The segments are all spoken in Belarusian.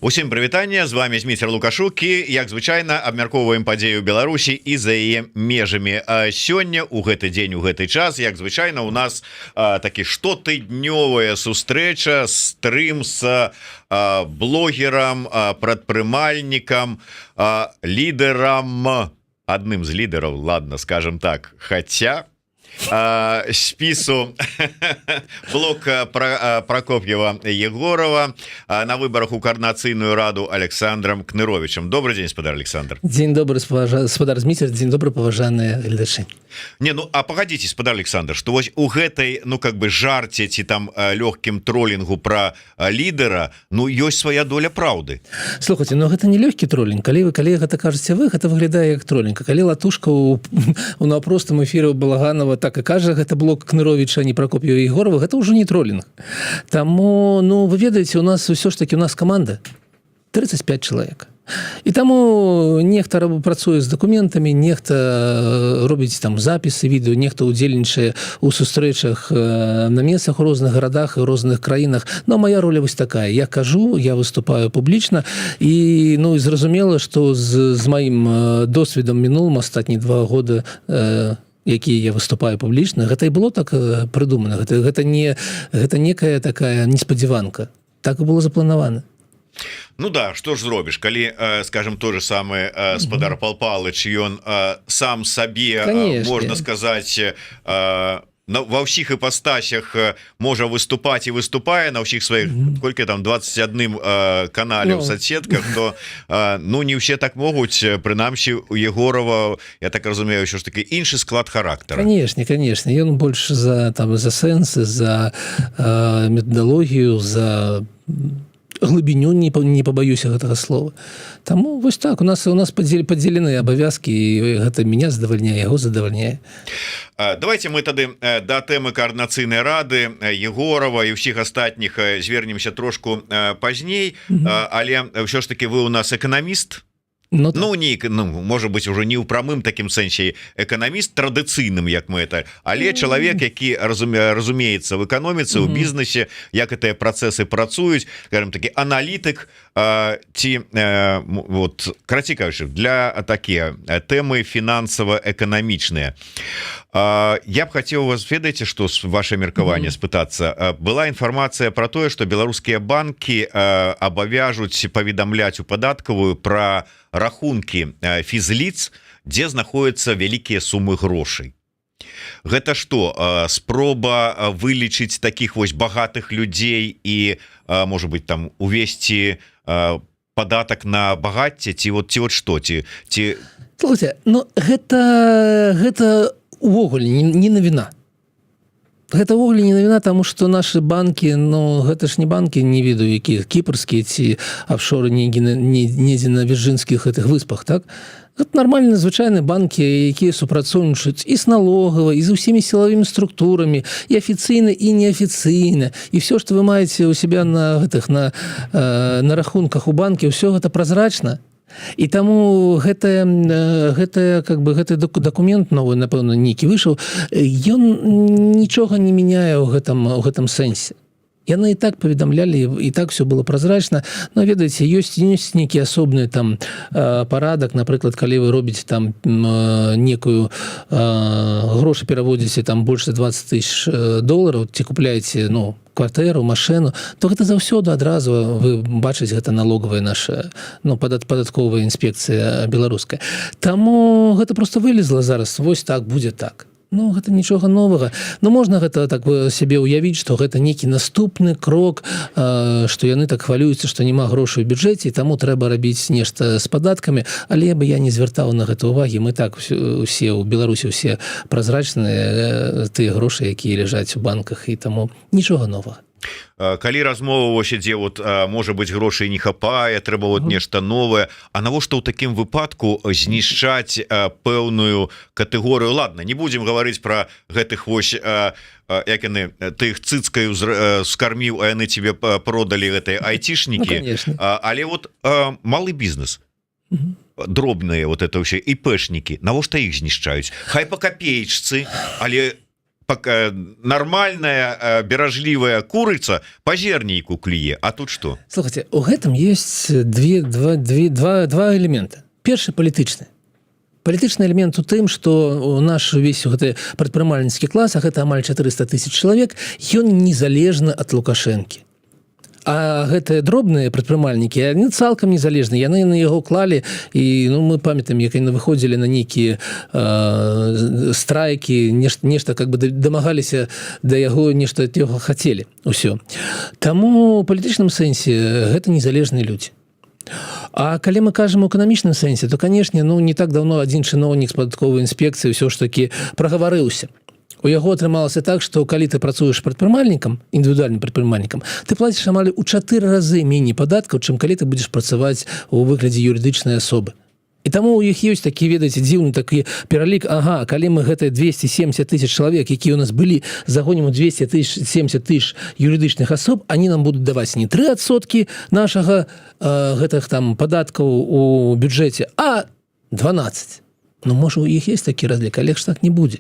Усім прывітанне, з вами Зміцер Лукашук і, як звычайна, абмяркоўваем падзею Беларусі і за яе межамі. Сёння, у гэты дзень, у гэты час, як звычайна, у нас такі штотыднёвая сустрэча, стрым с блогерам, прадпрымальнікам, лідарам, адным з лідараў, ладно, скажем так, хаця... спису блок Прокопьева Егорова на выборах у координацийную раду Александром Кныровичем. Добрый день, господа Александр. День добрый, господар Зміцер, день добрый, поважанные гледачи. Не, ну а погодите, господа Александр, что вот у гэтай, ну как бы жарте ці там легким троллингу про лидера, ну есть своя доля правды. Слухайте, ну гэта не легкий троллинг. Калі гэта кажете вы, гэта выглядае як троллинг. Калі Латушка у наўпростым эфире у Балаганова так і кажа, гэта блок Кныровича, а не Прокопьева Егорова, гэта ўжо не троллинг. Таму, ну вы ведаеце, у нас ўсё ж таки у нас команда 35 чалавек. І таму нехта працуе з дакументамі, нехта робіць там запісы відэо, нехта удзельнічае у сустрэчах на месцах у розных гарадах і розных краінах. Но моя роля вось такая: я кажу, я выступаю публічна, і ну і зразумела, што з маім досведам мінулым астатнія 2 года якія я выступаю публічна, гэта і было так прыдумана. Гэта некая такая неспадзяванка. Так і было запланавана. Ну да, что ж зробіш, калі, скажем, то же самое спадар Пал Палыч, ён сам сабе, можна сказаць, ва ўсіх іпастасях можа выступаць і выступае на ўсіх сваіх, колькі там 21 канале ў соцсетках, то ну не ўсе так могуць, прынамсі у Егорова, я так разумею, ўсё ж таки іншы склад характара. Конечно, ён больш за сэнсы, за методалогію, за глыбіню, не побаюся гэтага слова. Таму вось так, у нас падзелены абавязкі, і гэта меня задавальняе, яго задавальняе. Давайте мы тады да тэмы координацыйнай рады Егорова і ўсіх астатніх звернемся трошку пазней, але ўсё ж таки вы у нас эканаміст. Ну, может быть, уже не ў прамым такім сэнсе эканаміст традыцыйным, як мы это, але чалавек, які разумеецца в эканоміцы, у бізнесе, як гэтыя працэсы працуюць, скажем таки, аналітык, ці вот карацей кажучы, для такія тэмы фінансава-эканамічныя. Я б хацеў вас, ведаеце, што ваше меркаванне спытацца. Была інфармацыя про тое, што беларускія банкі абавяжуць паведамляць у падаткавую пра рахункі фізліц, дзе знаходзяцца вялікія сумы грошай. Гэта што, спроба вылічыць такіх вось багатых людзей і, можа быть, там увесці падатак на багацце, ці вот што, ці... Слухайте, ну гэта увогуле не навіна. Гэта ўвогуле не навіна, таму што нашы банкі, ну гэта ж не банкі, не ведаю якія, кіпрскія ці офшоры недзе на вірджынскіх гэтых выспах, так? Гэта нармальна звычайныя банкі, якія супрацоўнічаюць і з налогавай, і з усімі сілавымі структурамі, і афіцыйна, і неафіцыйна. І все, што вы маеце ў себе на рахунках у банкі, ўсё гэта празрачна. І таму гэты дакумент новы, напэўна, нейкі выйшаў, ён нічога не мяняе ў гэтым сэнсе. Яны і так паведамлялі, і так все было празрачна, но ведаеце, ёсць нейкі асобны там парадак, напрыклад, калі вы робіце там некую грошы пераводзіце там больш за $20,000, ці купляеце, ну, кватэру, машыну, то гэта заўсёды адразу вы бачыць, гэта налогавая наша, ну, падатковая інспекцыя беларуская. Таму гэта просто вылезла зараз, вось так, будзе так. Ну, гэта нічога новага. Ну, можна гэта так сябе ўявіць, што гэта нейкі наступны крок, што яны так хвалююцца, што няма грошай у бюджэце, і таму трэба рабіць нешта з падаткамі, але бы я не звяртаў на гэта ўвагі. Мы так усе ў Беларусі ўсе празрачныя, тыя грошы, якія ляжаць у банках, і таму нічога новага. Калі размова вось ідзе, вот, можа быць, грошай не хапае, трэба вот нешта новае, а навошта ў такім выпадку знішчаць пэўную катэгорыю? Ладно, не будзем гаварыць пра гэтых вось, як яны, ты іх цыцкаю скарміў, а яны тебе продалі гэтыя айцішнікі, але вот малы бізнес, дробныя вот это ўсе іпэшнікі, навошта іх знішчаюць? Хай па капеечцы, але нормальная беражлівая курыца по зернейку клюе. А тут что? Слухайте, у гэтым есть два элемента. Першы палітычны. Палітычны элемент у тым, што наш увесь гэты прадпрымальніцкі клас, а гэта амаль 400 000 чалавек, ён незалежны ад Лукашэнкі. А гэтыя дробныя прадпрымальнікі, яны цалкам незалежныя, яны на яго клалі, і мы памятаем, як яны выходзілі на нейкія страйкі, нешта как бы дамагаліся да яго, нешта ад яго хацелі. Усё. Таму ў палітычным сэнсе гэта незалежныя людзі. А калі мы кажам у эканамічным сэнсе, то, канешне, не так даўно адзін чыноўнік з падатковай інспекцыі ўсё ж такі прагаварыўся. У яго атрымалася так, што калі ты працуеш прадпрымальнікам, індывідуальным прадпрымальнікам, ты плаціш амаль у 4 разы меней падаткаў, чым калі ты будзеш працаваць у выглядзе юрыдычнай асобы. І таму у іх ёсць такі, ведаеце, дзіўны такі пералік, калі мы гэтыя 270 000 чалавек, якія ў нас былі, загонім у 270 000 юрыдычных асоб, они нам будуць даваць не 3% нашага гэтых там падаткаў у бюджэце, а 12%. Можа, у іх есть такі разлік, але ж так не будзе.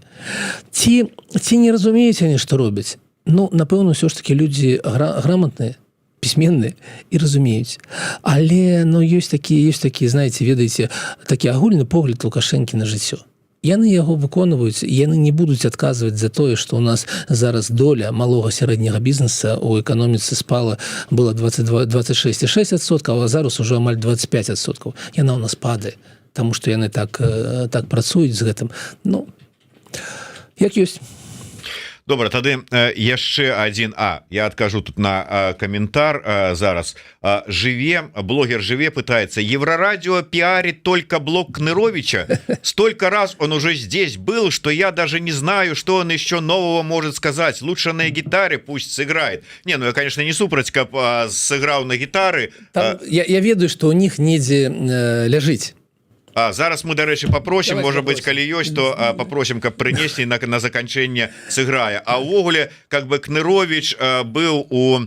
Ці не разумеюць они, што робяць? Напэўна, ўсё ж такі людзі грамотныя, пісьменныя і разумеюць. Але ёсць такі, знаеце, ведаеце, такі агульны погляд Лукашэнкі на жыццё. Яны яго выконваюць, яны не будуць адказваць за тое, што ў нас зараз доля малога сярэдняга бізнеса ў эканоміцы спала, была 26,6%, а зараз ужо амаль 25%. Яна ў нас падае, таму што яны так працуюць з гэтым. Як ёсць. Добра, тады яшчэ адзін я адкажу тут на каментар зараз. Блогер Живе пытается: Еврорадио пиарит только блог Кныровича. Столько раз он уже здесь был, что я даже не знаю, что он еще нового может сказать. Лучше на гитаре пусть сыграет. Я, конечно, не супраць, каб сыграў на гитары. Я ведаю, что у них недзе ляжыць. Зараз мы, дарэчы, попросім, можа быть, калі ёсць, то попросім, каб прынеслі на заканчэнне сыграе. А ўвогуле, как бы Кнырович быў у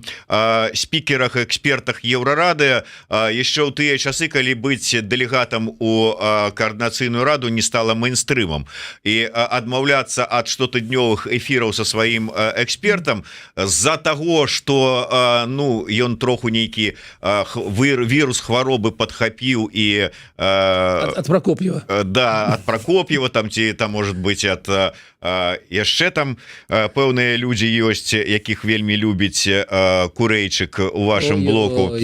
спікерах, экспертах Еўрарады яшчэ ў тыя часы, калі быць дэлегатам у координацыйную раду не стала мейнстрымам. І адмаўляцца ад штотыднёвых эфіраў са сваім экспертам з-за таго, што ён троху нейкі вірус хваробы падхапіў і от Прокопьева. Да, от Прокопьева, там может быть от яшчэ там пэўныя людзі ёсць, якіх вельмі любіць Курэйчык у вашым блоку.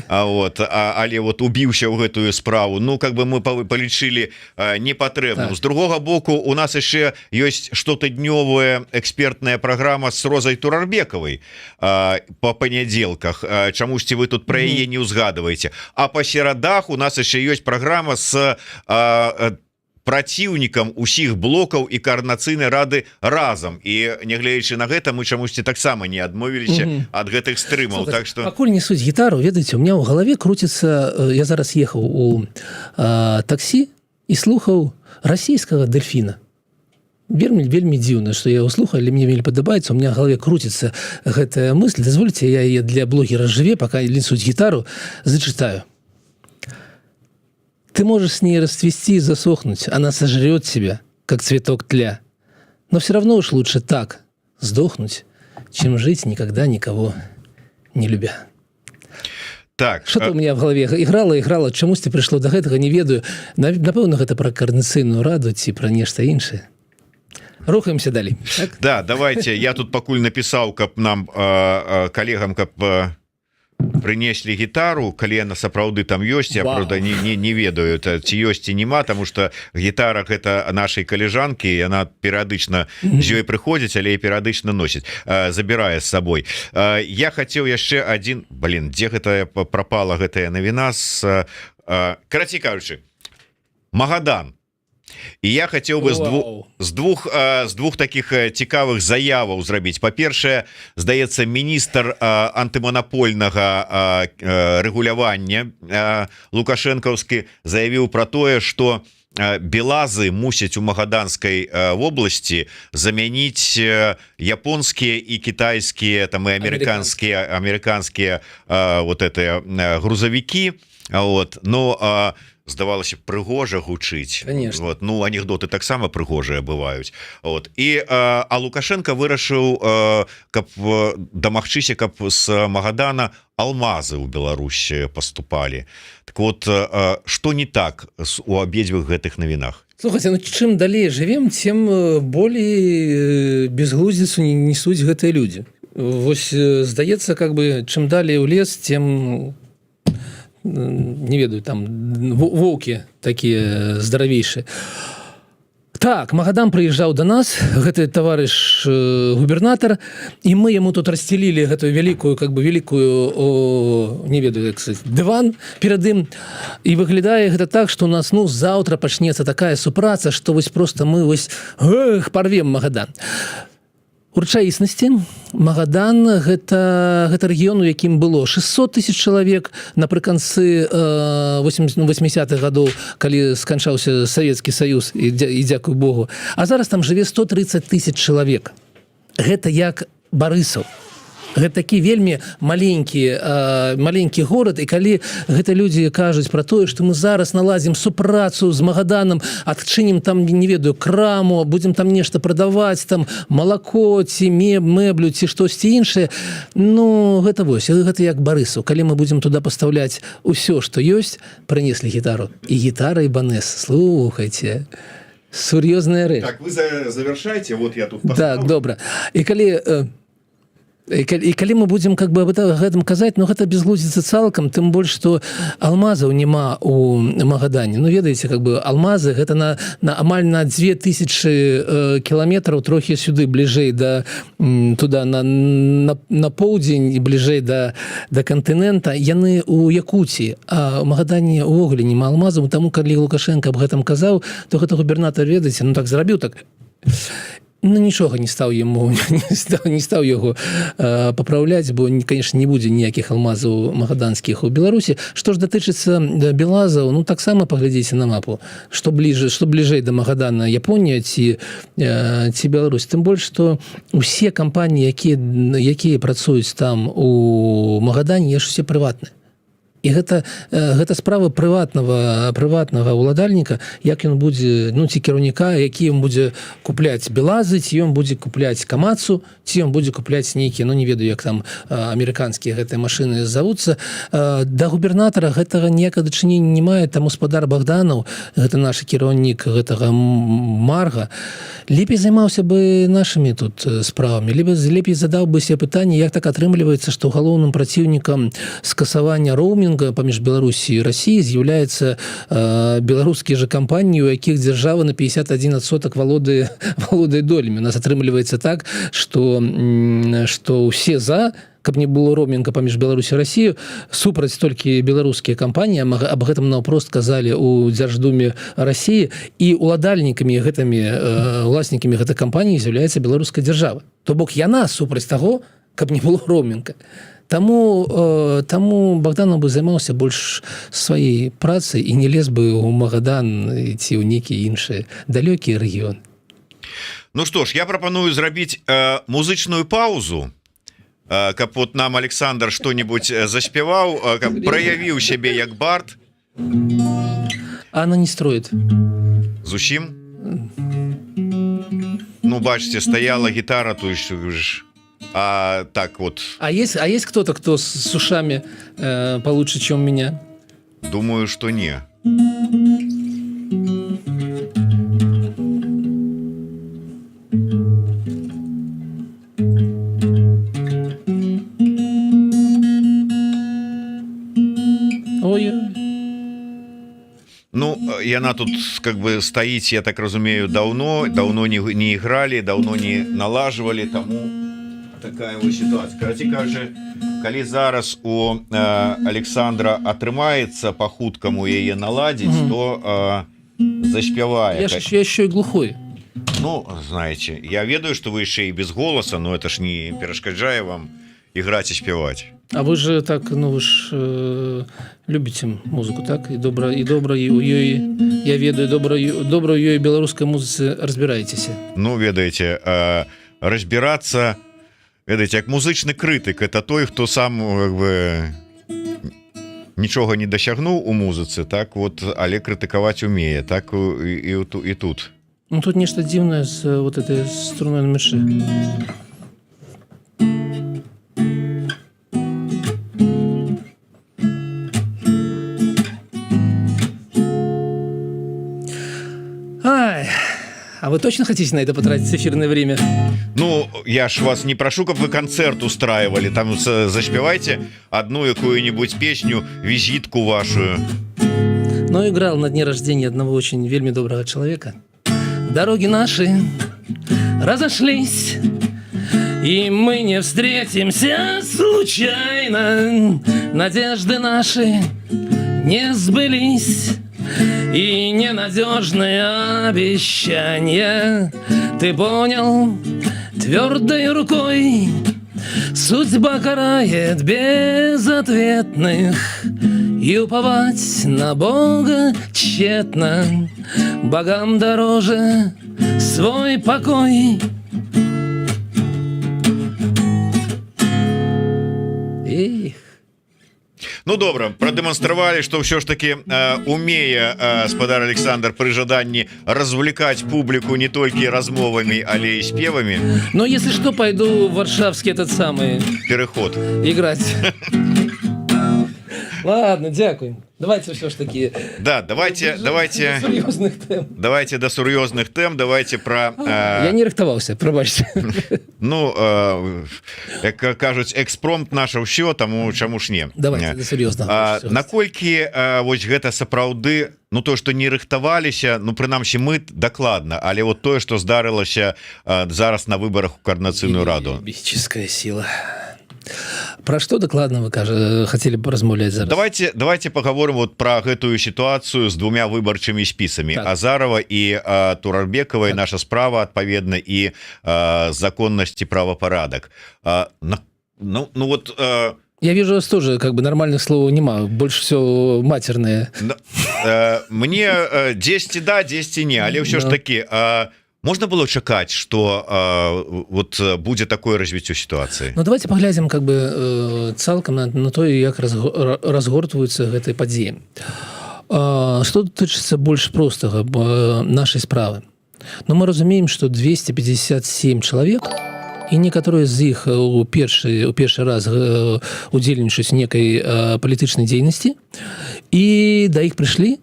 Але убіўся ў гэтую справу. Как бы мы палічылі непатрэбным. З другога боку, у нас яшчэ ёсць штотыднёвая экспертная праграма з Розай Турарбекавай по панядзелках. Чамусьці вы тут пра яе не ўзгадваеце. А па серадах у нас яшчэ ёсць праграма з праціўнікам усіх блокаў і координацыйнай рады разам. І нягледзячы на гэта, мы чамусьці таксама не адмовіліся ад гэтых стрымаў. Так что пакуль несуць гітару, ведаеце, у меня ў галаве круціцца, я зараз ехаў у таксі і слухаў расійскага дельфіна. Вельмі дзіўна, што я яго слухаю, але мне вельмі падабаецца, у меня ў галаве круціцца гэтая мысль. Дазвольце, я яе для блогера Живе, пока несуць гітару, зачитаю. Ты можешь с ней расцвести и засохнуть, она сожрет себя, как цветок тля. Но все равно уж лучше так сдохнуть, чем жить, никогда никого не любя. Так, что-то у меня в голове играла, чамусьці прыйшло до гэтага, не ведаю. Напэўна, гэта пра координацыйную раду ці пра нешта іншае. Рухаемся далей. Так? Да, давайте, я тут пакуль напісаў, каб нам калегам, каб прынеслі гітару, калі яна сапраўды там ёсць. Я правда не ведаю, ці ёсць ці няма, тому что гітара гэта нашай калежанкі, яна перыядычна з ёй прыходзіць, але і перыядычна носіць, забірае з сабой. Я хацеў яшчэ адзін, дзе гэта прапала гэтая навіна з карацей кажучы, Магадан. І я хацеў бы з двух таких цікавых заяваў зрабіць. Па-першае, здаецца, міністр антыманапольнага рэгулявання лукашэнкаўскі заявіў пра тое, што белазы мусяць у Магаданскай вобласці замяніць японскія і кітайскія, там і амерыканскія вот гэтыя грузавікі. здавалася б прыгожа гучыць. Конечно. Вот, ну анекдоты таксама прыгожыя бываюць. Вот. І а Лукашенко вырашыў, каб дамагчыся, каб з Магадана алмазы ў Беларусі паступалі. Так вот, што не так у абедзвюх гэтых навінах? Слухайте, ну чым далей жывем, тем болей безглуздзіцу несуць гэтыя людзі. Вось здаецца, как бы чым далей у лес, тем не ведаю, там воўкі такія здаравейшыя. Так, Магадан прыязджаў до нас, гэты таварыш губернатар, і мы яму тут рассцелілі гэтую вялікую, как бы вялікую, не ведаю, як сказаць, дыван перад ім, і выглядае гэта так, што у нас, ну, заўтра пачнецца такая супраца, што вось просто мы вось парвем Магадан. У рэчаіснасці Магадан гэта рэгіён, у якім было 600 000 чалавек напрыканцы 80-х гадоў, калі сканчаўся Савецкі Саюз, і дзякуй Богу. А зараз там жыве 130 000 чалавек. Гэта як Барысаў. Гэта такі вельмі маленькі горад, і калі гэта людзі кажуць пра тое, што мы зараз наладзім супрацу з Магаданам, адчынім там, не ведаю, краму, будзем там нешта прадаваць, там малако ці мэблю ці штосьці іншае, ну гэта вось, гэта як Барысаў. Калі мы будзем туда пастаўляць усё, што ёсць, прынеслі гітару, і гітара, і банэс, слухайце, сур'ёзная рэч. Так, вы завершайце, вот я тут поставлю. Так, добра. І калі мы будзем как бы об гэтым казаць, ну гэта безглуздзіца цалкам, тым больш, што алмазаў няма у Магадане. Ну ведаеце, как бы алмазы гэта на амаль на 2000 кіламетраў, трохі сюды бліжэй да туда на поўдзень і бліжэй да кантынента, яны у Якуціі, а у Магадане ўвогуле няма алмазаў, таму калі Лукашенко аб гэтым казаў, то гэта губернатар, ведаеце, ну так зрабіў так. Ну, нічога не стаў яму, не стаў яго папраўляць, бо, конечно, не будзе ніякіх алмазаў магаданскіх у Беларусі. Што ж датычыцца белазаў, ну, таксама паглядзіце на мапу, што бліжэй да Магадана Японія ці Беларусь. Тым больш, што усе кампаніі, якія працуюць там у Магадане, яшчэ усе прыватныя. І гэта справа прыватнага ўладальніка, як ён будзе, ну, ці кіраўніка, які ён будзе купляць белазы, ці ён будзе купляць камацу, ці ён будзе купляць нейкія, ну, не ведаю, як там амерыканскія гэтыя машыны завуцца. Да губернатара гэтага ніякага дачынення не мае, там гаспадар Богданаў, гэта наш кіраўнік гэтага Марга, лепей займаўся бы нашымі тут справамі, лепей задаў бы себе пытанне, як так атрымліваецца, што галоўным праціўнікам скасавання роумінгу паміж Беларусі і Расіі з'яўляецца беларускія же кампаніі, у якіх дзяржава на 51% валодае долямі. У нас атрымліваецца так, што ўсе за, каб не было роумінга паміж Беларусі і Расію, супраць толькі беларускія кампаніі, аб гэтым наўпрост казалі ў Дзярждуме Расіі, і уладальнікамі гэтымі, уласнікамі гэтай кампаніі з'яўляецца беларуская дзяржава. То бок яна супраць таго, каб не было роумінга. Таму Богданов бы займаўся больш сваёй працай і не лез бы ў Магадан ці ў нейкі іншы далёкі рэгіён. Ну што ж, я прапаную зрабіць музычную паузу, каб вот нам Александр што-нибудь заспяваў, каб праявіў сябе як бард. Она не строит. Зусім? Ну, бачце, стаяла гітара, то ж... А так вот. А есть кто-то, кто с ушами получше, чем меня? Думаю, что не. Ой. Ну, яна тут как бы стоит, я так разумею, давно не играли, давно не налаживали, тому такая вот ситуация. Короче, кажа, калі зараз у Александра атрымаецца по хуткаму яе наладзіць, то заспявае. Я еще и глухой. Ну, знаете, я ведаю, что вы еще и без голоса, но это ж не перешкаджае вам играть и спевать. А вы же так, ну вы ж любите музыку, так? И добра у ёй, я ведаю, добра у ёй беларускай музыцы разбираетесь. Ну, ведаеце, разбираться, ведаеце, як музычны крытык, это той, хто сам как бы нічога не дасягнуў у музыцы, так вот, але крытыкаваць умее, так і тут. Ну, тут нечто дивное с вот этой струной на мяче. Ай, а вы точно хотите на это потратить эфирное время? Ну, я ж вас не прошу, каб вы канцэрт устраивали, там заспявайте одну якую-нибудь песню, визитку вашу. Но играл на дне рождения одного очень вельми доброго человека. Дороги наши разошлись, и мы не встретимся случайно. Надежды наши не сбылись, и ненадежные обещания. Ты понял, твердой рукой судьба карает безответных, и уповать на Бога тщетно. Богам дороже свой покой. Эх. Ну добра, прадэманстравалі, што ўсё ж таки умее спадар Александр пры жаданні развлекаць публіку не толькі размовамі, але і спевамі. Ну, если что, пойду в варшавский этот самый Переход играть. Ладно, дякую. Давайте все ж таки. Да, давайте до сур'ёзных тэм. Давайте до сур'ёзных тэм, давайте про Я не рыхтаваўся, прабачце. Ну, як кажуць, экспромт наше ўсё, таму чаму ж не. Давайте до сур'ёзнага. Наколькі вось гэта сапраўды, ну то, што не рыхтаваліся, ну прынамсі мы дакладна, але вот тое, што здарылася зараз на выбарах у Координацыйную раду. Мистическая сила. Про что докладно вы хотели бы размаўляць зараз? Давайте поговорим вот про гэтую ситуацию с двумя выбарчымі спісамі, так. Азарова и Турарбекова, так. Наша справа адпаведна и законнасці правопорядок. Ну вот я вижу, у вас тоже как бы нормальных слов нема, больше все матерные. Мне 10 да, 10 не, але все ж таки можно было чакаць, что вот будзе такое развіццё ситуации. Ну давайте поглядзім как бы цалкам на то, як разгортваюцца гэтай падзеі. Что тычыцца больш простага нашай справы. Но мы разумеем, что 257 человек, і некаторыя з іх у першы раз удзельнічаюць некай палітычнай дзейнасці, і да іх прыйшлі,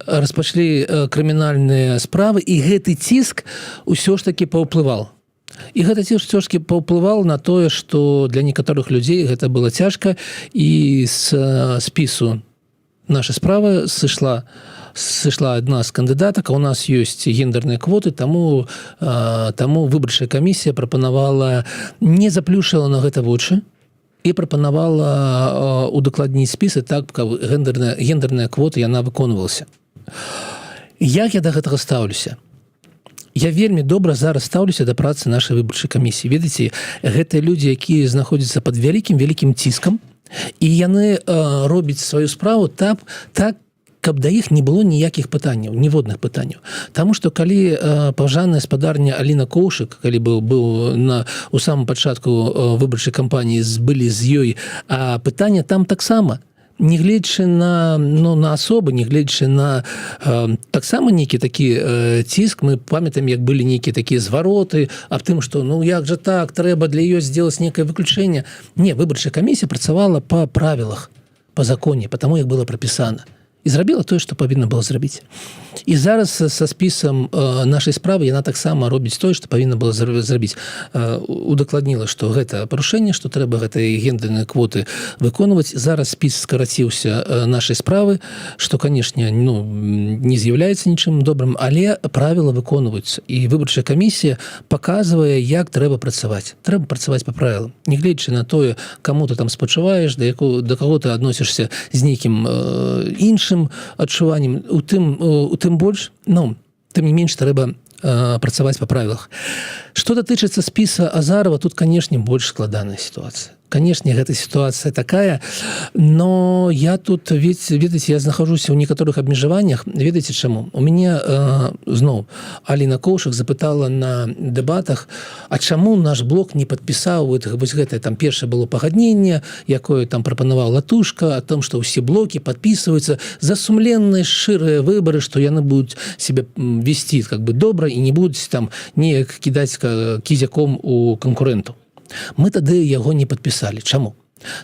распачалі крымінальныя справы, і гэты ціск усё ж таки паўплывал. І гэта ўсё ж таки паўплывал на тое, што для некаторых людзей гэта было цяжка, і з спісу нашай справы сышла адна з кандыдатак, а у нас ёсць гендерныя квоты, таму выбарчая камісія прапанавала, не заплюшыла на гэта вочы, і прапанавала удакладніць спісы так, каб гендерная квота яна выконвалася. Як я да гэтага стаўлюся? Я вельмі добра зараз стаўлюся да працы нашай выбарчай камісіі. Ведаеце, гэтыя людзі, якія знаходзяцца пад вялікім ціскам, і яны робяць сваю справу так, каб да іх не было ніякіх пытанняў, ніводных пытанняў. Таму што калі паважаная спадарня Аліна Коўшык, калі быў у самым пачатку выбарчай кампаніі, былі з ёй пытання там таксама, не гледзячы на асобы, не гледзячы на таксама нейкі такі ціск. Мы памятаем, як былі нейкія такія звароты аб тым, што ну як жа так, трэба для ёй сделать некае выключэнне. Не, выбарчая камісія працавала па правілах, па законе, па таму, як было прапісана. І зрабіла тое, што павінна было зрабіць. І зараз са спісам нашай справы яна таксама робіць тое, што павінна было зрабіць. Удакладніла, што гэта парушэнне, што трэба гэтыя гендерныя квоты выконваць. Зараз спіс скараціўся нашай справы, што, канешне, не з'яўляецца нічым добрым, але правілы выконваюцца. І выбарчая камісія паказвае, як трэба працаваць. Трэба працаваць па правілам. Не гледзячы на тое, каму ты там спачуваеш, да каго ты адносішся з нейкім іншым адчуваннем, у тым больш, тым не менш трэба працаваць па правілах. Што датычыцца спіса Азарова, тут, канешне, больш складаная сітуацыя. Канешне, гэта сітуацыя такая, но я тут, ведаеце, я знахожуся ў некаторых абмежаваннях. Ведаеце чаму? У мяне зноў Аліна Коўшак запытала на дэбатах, а чаму наш блок не падпісаў вось гэтае там першае было пагадненне, якое там прапанаваў Латушка, о том, што ўсе блокі падпісваюцца за сумленныя шчырыя выбары, што яны будуць себе весці как бы добра і не будуць там неяк кідаць кізяком у канкурэнту. Мы тады яго не падпісалі. Чаму?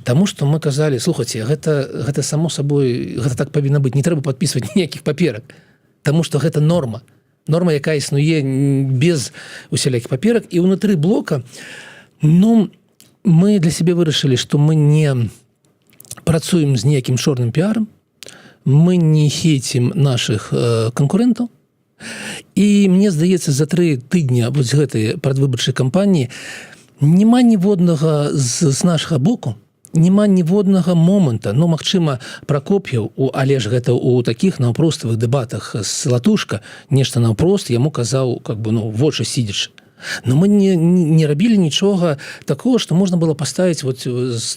Таму што мы казалі, слухайце, гэта само сабой, гэта так павінна быць, не трэба падпісваць ніякіх паперак, таму што гэта норма, якая існуе без усялякіх паперак, і ўнутры блока, ну, мы для сябе вырашылі, што мы не працуем з ніякім чорным піарам, мы не хейцім нашых канкурэнтаў, і мне здаецца, за 3 тыдня вось гэтай прадвыбарчай кампаніі няма ніводнага з нашага боку, няма ніводнага моманта, ну, магчыма, Пракоп'яў, але ж гэта ў такіх наўпроставых дэбатах з Латушка, нешта наўпрост яму казаў, как бы, ну, вочы сидзячы. Но мы не рабілі нічога такого, што можна было паставіць, вот,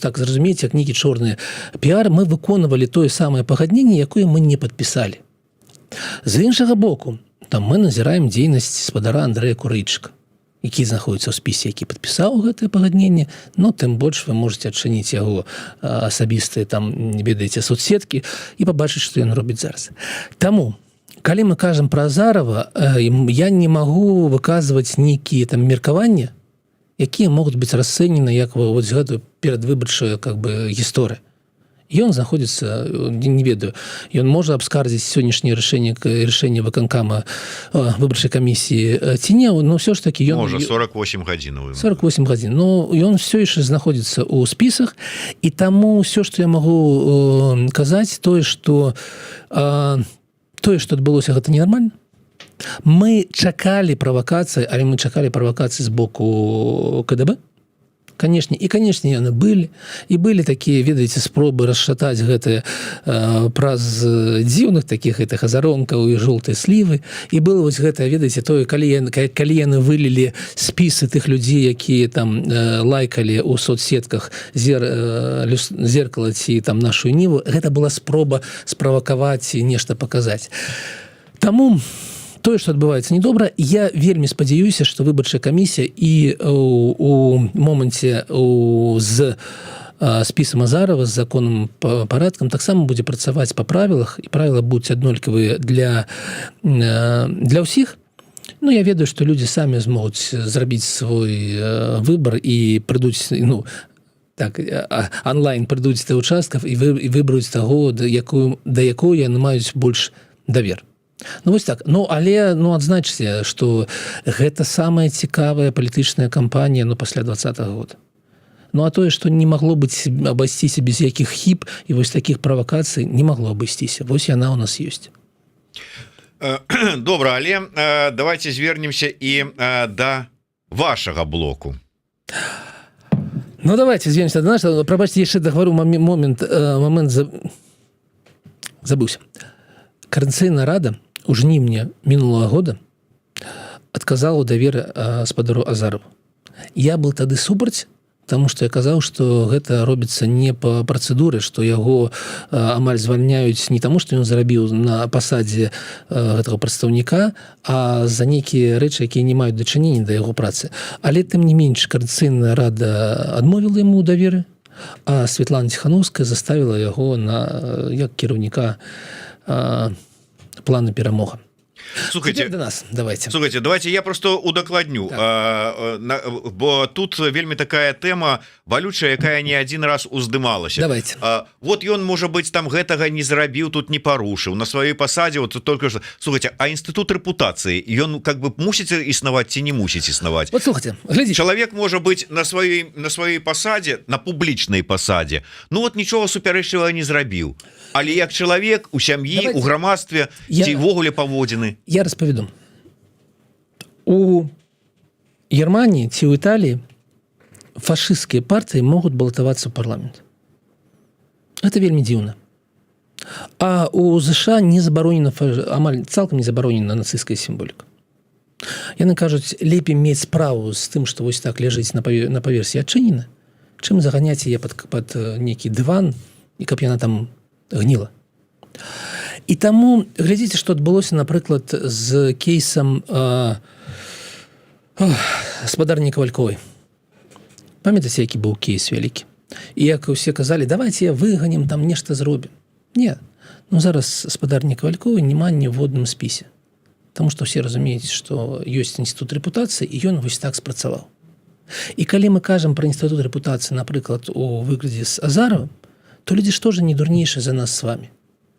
так зразумець, як нейкі чорны піар. Мы выконвалі тое самае пагадненне, якое мы не падпісалі. З іншага боку, там мы назіраем дзейнасць спадара Андрэя Курыйчыка, які знаходіцца ў спісе, які падпісаў гэтае пагадненне, но тым больш вы можете адчыніць яго асабістыя там, ведаеце, соцсеткі і пабачыць, што ён робіць зараз. Таму, калі мы кажам пра Азарова, я не магу выказваць нейкія там меркаванні, якія могуць быць расцэнены як вот гэтую перадвыбарчую как бы гісторыю. Ён знаходіцца, не ведаю, ён можа абскардзіць сённяшняе рашэнне выканкама выбарчай камісіі ці не, но ўсё ж такі ён... Можа, 48 гадзінаў. 48 гадзін. Но ён все яшчэ знаходіцца ў спісах, і таму ўсё, што я магу казаць, тое, што адбылося, гэта ненармальна. Мы чакалі правакацыі, але мы чакалі правакацыі з боку КДБ. Канешне, і канешне яны былі, і былі такія, ведаеце, спробы расшатаць гэтыя праз дзіўных такіх гэтых азаронкаў і жоўтай слівы, і было вось гэта, ведаеце, тое, калі яны вылілі спісы тых людзей, якія там лайкалі ў соцсетках зеркала ці там нашу ніву, гэта была спроба справакаваць і нешта паказаць. Таму тое, што адбываецца недобра, я вельмі спадзяюся, што выбарчая камісія і у моманце з спісам Азарова, з законным парадкам таксама будзе працаваць па правілах, і правілы будуць аднолькавыя для ўсіх. Ну, я ведаю, што людзі самі змогуць зрабіць свой выбар і прыйдуць, ну, так, онлайн прыйдуць да ўчасткаў і выберуць таго, да якого яны маюць больш давер. Ну, вось так. Ну, але, ну, адзначце, што гэта самая цікавая палітычная кампанія, ну, пасля 20-го года. Ну, а тое, што не магло быць абысціся без якіх хіб і вось такіх правакацый, не магло абысціся. Вось яна ў нас ёсць. Добра, але давайте звернемся і да вашага блоку. Ну, давайте звернемся да нашага. Прабачце, яшчэ дагавару момент забыўся. Координацыйная рада у жнівні мінулого года адказала ў даверы спадару Азарову. Я был тады супраць, таму што я казаў, што гэта робіцца не па працэдуры, што яго амаль звальняюць не таму, што ён зарабіў на пасадзе гэтага прадстаўніка, а за нейкія рэчы, якія не маюць дачынення да яго працы. Але тым не менш Координацыйная рада адмовіла яму ў даверы, а Светлана Ціхановская заставіла яго як кіраўніка плана перамога. Слухайте, до нас, давайте. Слухайте, давайте я просто удакладню, бо тут вельмі такая тэма балючая, якая не один раз уздымалася. Давайте. Вот ён, можа быць, там гэтага не зрабіў, тут не парушыў на сваёй пасадзе, вот только что. Слухайте, а інстытут рэпутацыі, ён как бы мусіць існаваць ці не мусіць існаваць? Вот слухайте, глядзіце. Чалавек можа быць на сваёй пасадзе, на публічнай пасадзе, ну вот нічога супярэчлівага не зрабіў. Але як чалавек у сям'і, у грамадстве, ці ўвогуле паводзіны? Я распавяду. У Германии ці ў Італіі фашысцкія партыі могуць балатавацца ў парламент. Это вельмі дзіўна. А у ЗША не забаронена, амаль цалкам не забаронена нацысцкая сімволіка. Яны кажуць, лепей мець справу з тым, што вось так ляжыць на паверсе адчынена, чым заганяць яе пад нейкі дыван, і каб яна там гніла. І таму, глядзіце, што адбылося, напрыклад, з кейсам гаспадарні Кавальковай. Памятаеце, які быў кейс вялікі? І як усе казалі, давайте выганем, там нешта зробім. Не, зараз гаспадарні Кавальковай няма ні в одным спісе. Таму што ўсе разумеюць, што ёсць інстытут рэпутацыі, і ён вось так спрацаваў. І калі мы кажам пра інстытут рэпутацыі, напрыклад, у выглядзе з Азаровым, то людзі ж тоже не дурнейшыя за нас з вами.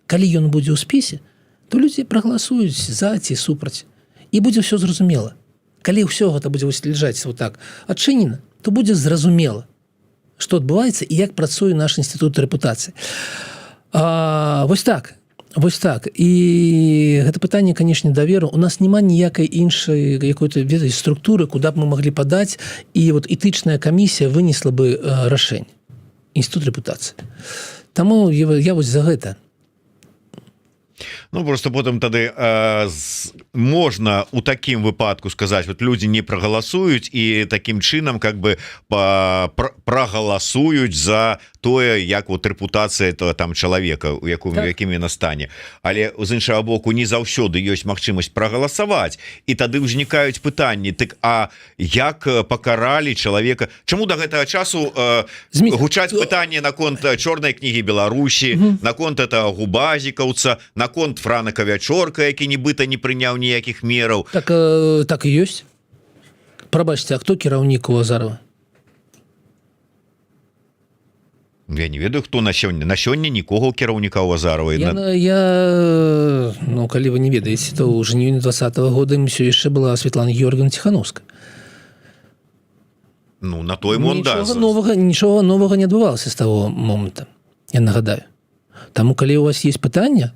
Калі ён будзе ў спісе, то людзі прагаласуюць за ці супраць. І будзе ўсё зразумела. Калі ўсё гэта будзе ляжаць вот так адчынена, то будзе зразумела, што адбываецца і як працуе наш інстытут рэпутацыі. Вось так. Вось так. І гэта пытанне, канешне, даверу. У нас няма ніякай іншай якой-то структуры, куды б мы маглі падаць, і вот этычная камісія вынесла бы рашэнне. Інстытут рэпутацыі. Таму я вось за гэта. Ну, просто потым тады можна у такім выпадку сказаць, вот людзі не прагаласуюць і такім чынам как бы прагаласуюць за тое, як вот рэпутацыя этого там чалавека, у якім ён стане. Але з іншага боку не заўсёды ёсць магчымасць прагаласаваць, і тады ўзнікаюць пытанні, так а як пакаралі чалавека? Чаму да гэтага часу гучаць пытанні наконт чорнай кнігі Беларусі, наконт этого губазікаўца, наконт Франака Вячорка, які нібыта не прыняў ніякіх мераў. Так і ёсць. Прабачце, а хто кіраўнік у Азарова? Я не ведаю, хто на сёння. На сёння нікога кіраўніка ў Азарова. Калі вы не ведаеце, то ў жніўні 2020 года ўсё яшчэ была Светлана Георгіевна Ціхановская. Ну, на той момент, да. Нічога новага не адбывалася з таго момента, я нагадаю. Таму, калі у вас есть пытанне,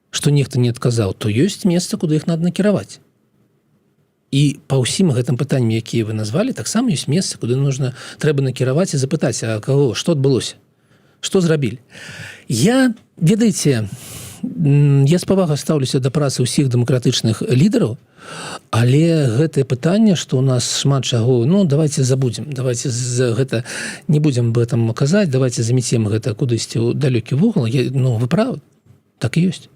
што нехта не адказаў, то ёсць месца, куды іх надо накіраваць. І па ўсім гэтым пытанням, якія вы назвалі, таксама ёсць месца, куды трэба накіраваць і запытаць, а каго, што адбылося? Што зрабілі? Ведаеце, я з павагай стаўлюся да працы ўсіх дэмакратычных лідараў, але гэтае пытанне, што ў нас шмат чаго, давайте забудзем, давайте гэта не будзем об этом казаць, давайте замецем гэта кудысьці ў далёкі вугал. Вы правы, так і ёсць.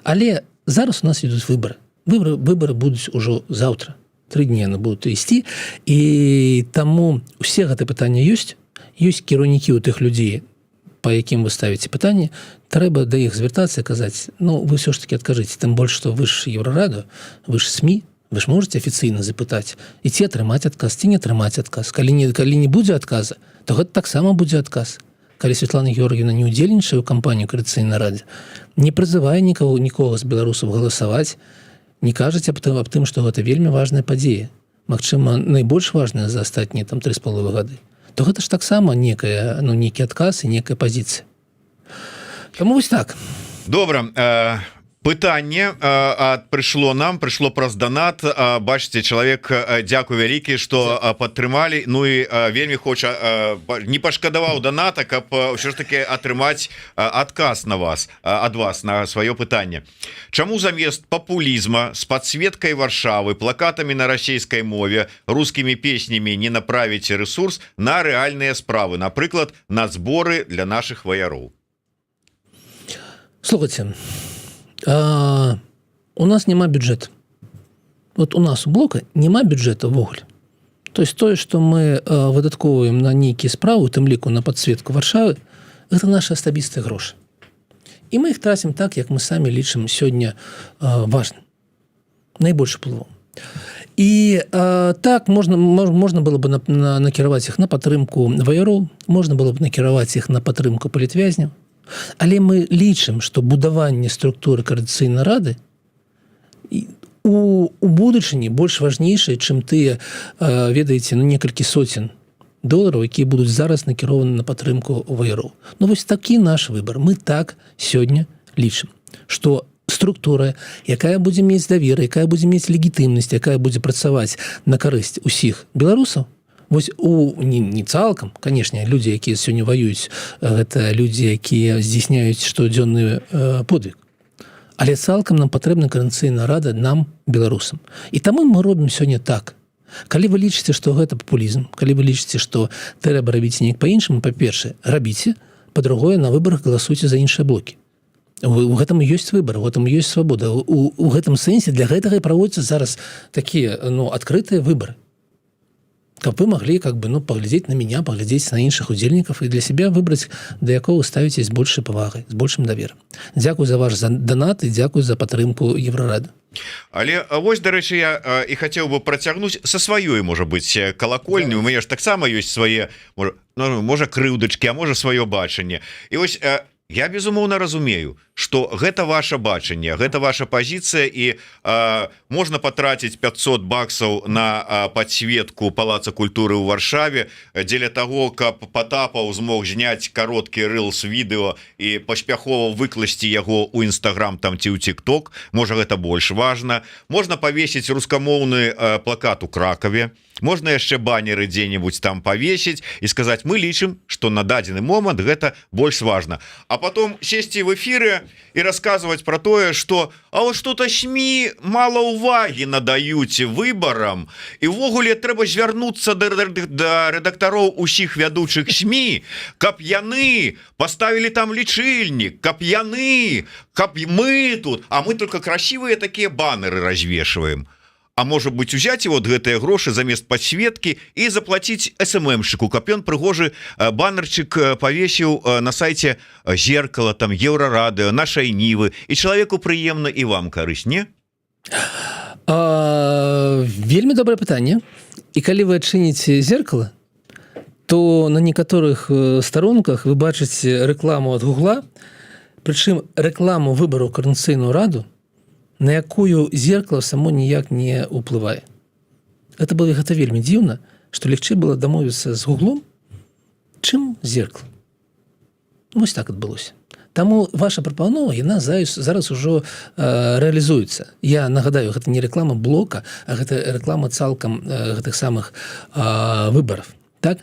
Але зараз у нас ідуць выбары. Выбары будуць ужо заўтра. 3 дні яны будуць ісці, і таму усе гэта пытанне ёсць. Ёсць кіраўнікі ў тых людзей, па якім вы ставіце пытанне, трэба да іх звяртацца і казаць, вы ўсё ж таки адкажыце, тым больш, што вы ж Еўрараду, вы ж СМІ, вы ж можете афіцыйна запытаць, і ці атрымаць адказ, ці не атрымаць адказ. Калі не будзе адказа, то гэта таксама будзе адказ. Калі Светлана Георгіевна не ўдзельнічае ў кампанію Коаліцыйнай рады, не прызывае нікога з беларусаў галасаваць, не кажуць аб тым, што гэта вельмі важная падзея, магчыма, найбольш важная за астатнія 3,5 гады, то гэта ж таксама нейкі адказ і некая пазіцыя. Таму вось так. Добра. Пытанне прыйшло праз донат. Бачыце, чалавек, дзякуй вялікі, што падтрымалі. Ну і вельмі хоча, не пашкадаваў доната, каб ўсё ж таки атрымаць адказ ад вас на сваё пытанне. Чаму замест папулізма з подсветкай Варшавы, плакатамі на расійскай мове, рускімі песнямі не направіце ресурс на рэальныя справы, напрыклад, на зборы для нашых ваяроў? Слухайце, у нас няма бюджета. Вот у нас у блока няма бюджета ввогуле. То есть тое, што мы выдаткоўваем на нейкія справы, у тым ліку на подсветку Варшавы, гэта нашы асабістыя грошы. І мы іх трацім так, як мы самі лічым сёння важным. Найбольш уплывом. І так можна было бы накіраваць іх на падтрымку ваяроў, можна было б накіраваць іх на падтрымку палітвязняў. Але мы лічым, што будаванне структуры Коаліцыйнай рады у будучыні больш важнейшае, чым тыя, ведаеце, некалькі сотен долараў, якія будуць зараз накірованы на падтрымку ваяроў. Вось такі наш выбар. Мы так сёння лічым, што структура, якая будзе мець давер, якая будзе мець легітымнасць, якая будзе працаваць на карысць усіх беларусаў, вось не цалкам, канешне, людзі, якія сёння ваююць, гэта людзі, якія здзяйсняюць штодзённы подвиг. Але цалкам нам патрэбна Коаліцыйная рада, нам, беларусам. І таму мы робім сёння так. Калі вы лічыце, што гэта папулізм, калі вы лічыце, што трэба рабіць неяк па-іншаму, па-першае, рабіце, па-другое, на выбарах галасуйце за іншыя блокі. У гэтым ёсць выбар, у гэтым ёсць свабода. У гэтым сэнсе для гэтага і праводзяцца зараз такія адкрытыя выбары. Каб вы маглі паглядзець на меня, паглядзець на іншых удзельнікаў і для сябе выбраць, да якога ставіце з большай павагай, з большым даверам. Дзякуй за ваш донат і дзякуй за падтрымку Еврорады. Але вось, дарэчы, я і хацеў бы працягнуць са сваёй, можа быць, калакольні. У мяне ж таксама ёсць свае, можа, крыўдачкі, а можа, сваё бачанне. І вось я, безумоўна, разумею, што гэта ваша бачанне, гэта ваша пазіцыя, і можна патраціць 500 баксаў на падсветку Палаца культуры ў Варшаве дзеля таго, каб Патапаў змог зняць кароткі рылс відэо і паспяхова выкласці яго ў Instagram там ці ў TikTok. Можа, гэта больш важна. Можна павесіць рускамоўны плакат у Кракаве. Можна яшчэ баннеры дзе-небудзь там павесіць і сказаць, мы лічым, што на дадзены момант гэта больш важна. А потом сесці в эфіры і расказваць пра тое, што вот что-то СМІ мала ўвагі надаюць выбарам, і ўвогуле трэба звярнуцца да рэдактароў усіх вядучых СМІ, каб яны паставілі там лічыльнік, каб мы тут, а мы только красивыя такія баннеры развешиваем. А может быть, узяць вот гэтыя грошы замест подсветкі і заплаціць СММщику, каб ён прыгожы баннерчык павесіў на сайце Зеркала, там Еўрарадыо, нашай Нівы, і чалавеку прыемна і вам карысць, не? Вельмі добрае пытанне. І калі вы адчыніце Зеркала, то на некаторых старонках вы бачыце рэкламу ад Гугла, прычым рэкламу выбару Координацыйную раду, на якую Зеркало само ніяк не ўплывае. Гэта вельмі дзіўна, што легчэй было дамовіцца з Гуглом, чым Зеркало. Вось так адбылося. Таму ваша прапанова, яна зараз ужо рэалізуецца. Я нагадаю, гэта не рэклама блока, а гэта рэклама цалкам гэтых самых выбараў. Так?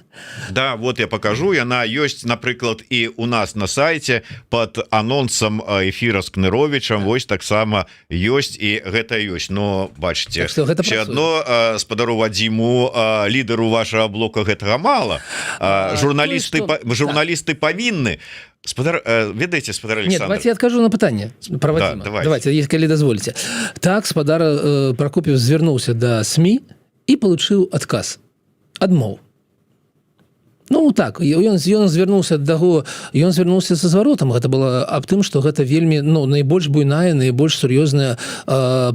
Да, вот я покажу. Яна ёсць, напрыклад, і у нас на сайце под анонсам эфіра з Кныровічам. Вось таксама ёсць, і гэта ёсць. Но бачыце, так ще адно спадару Вадзіму, лідару вашага блока гэтага мала. Журналісты павінны. Ведаеце, спадар Александр? Нет, давайте я адкажу на пытанне про Вадзіма. Давайте, калі дазволіце. Так, спадар Прокопьев звярнуўся да СМІ і получыў адказ. Адмоў. Ну так, ён звярнуўся са зваротам. Гэта было аб тым, што гэта вельмі найбольш буйная, найбольш сур'ёзная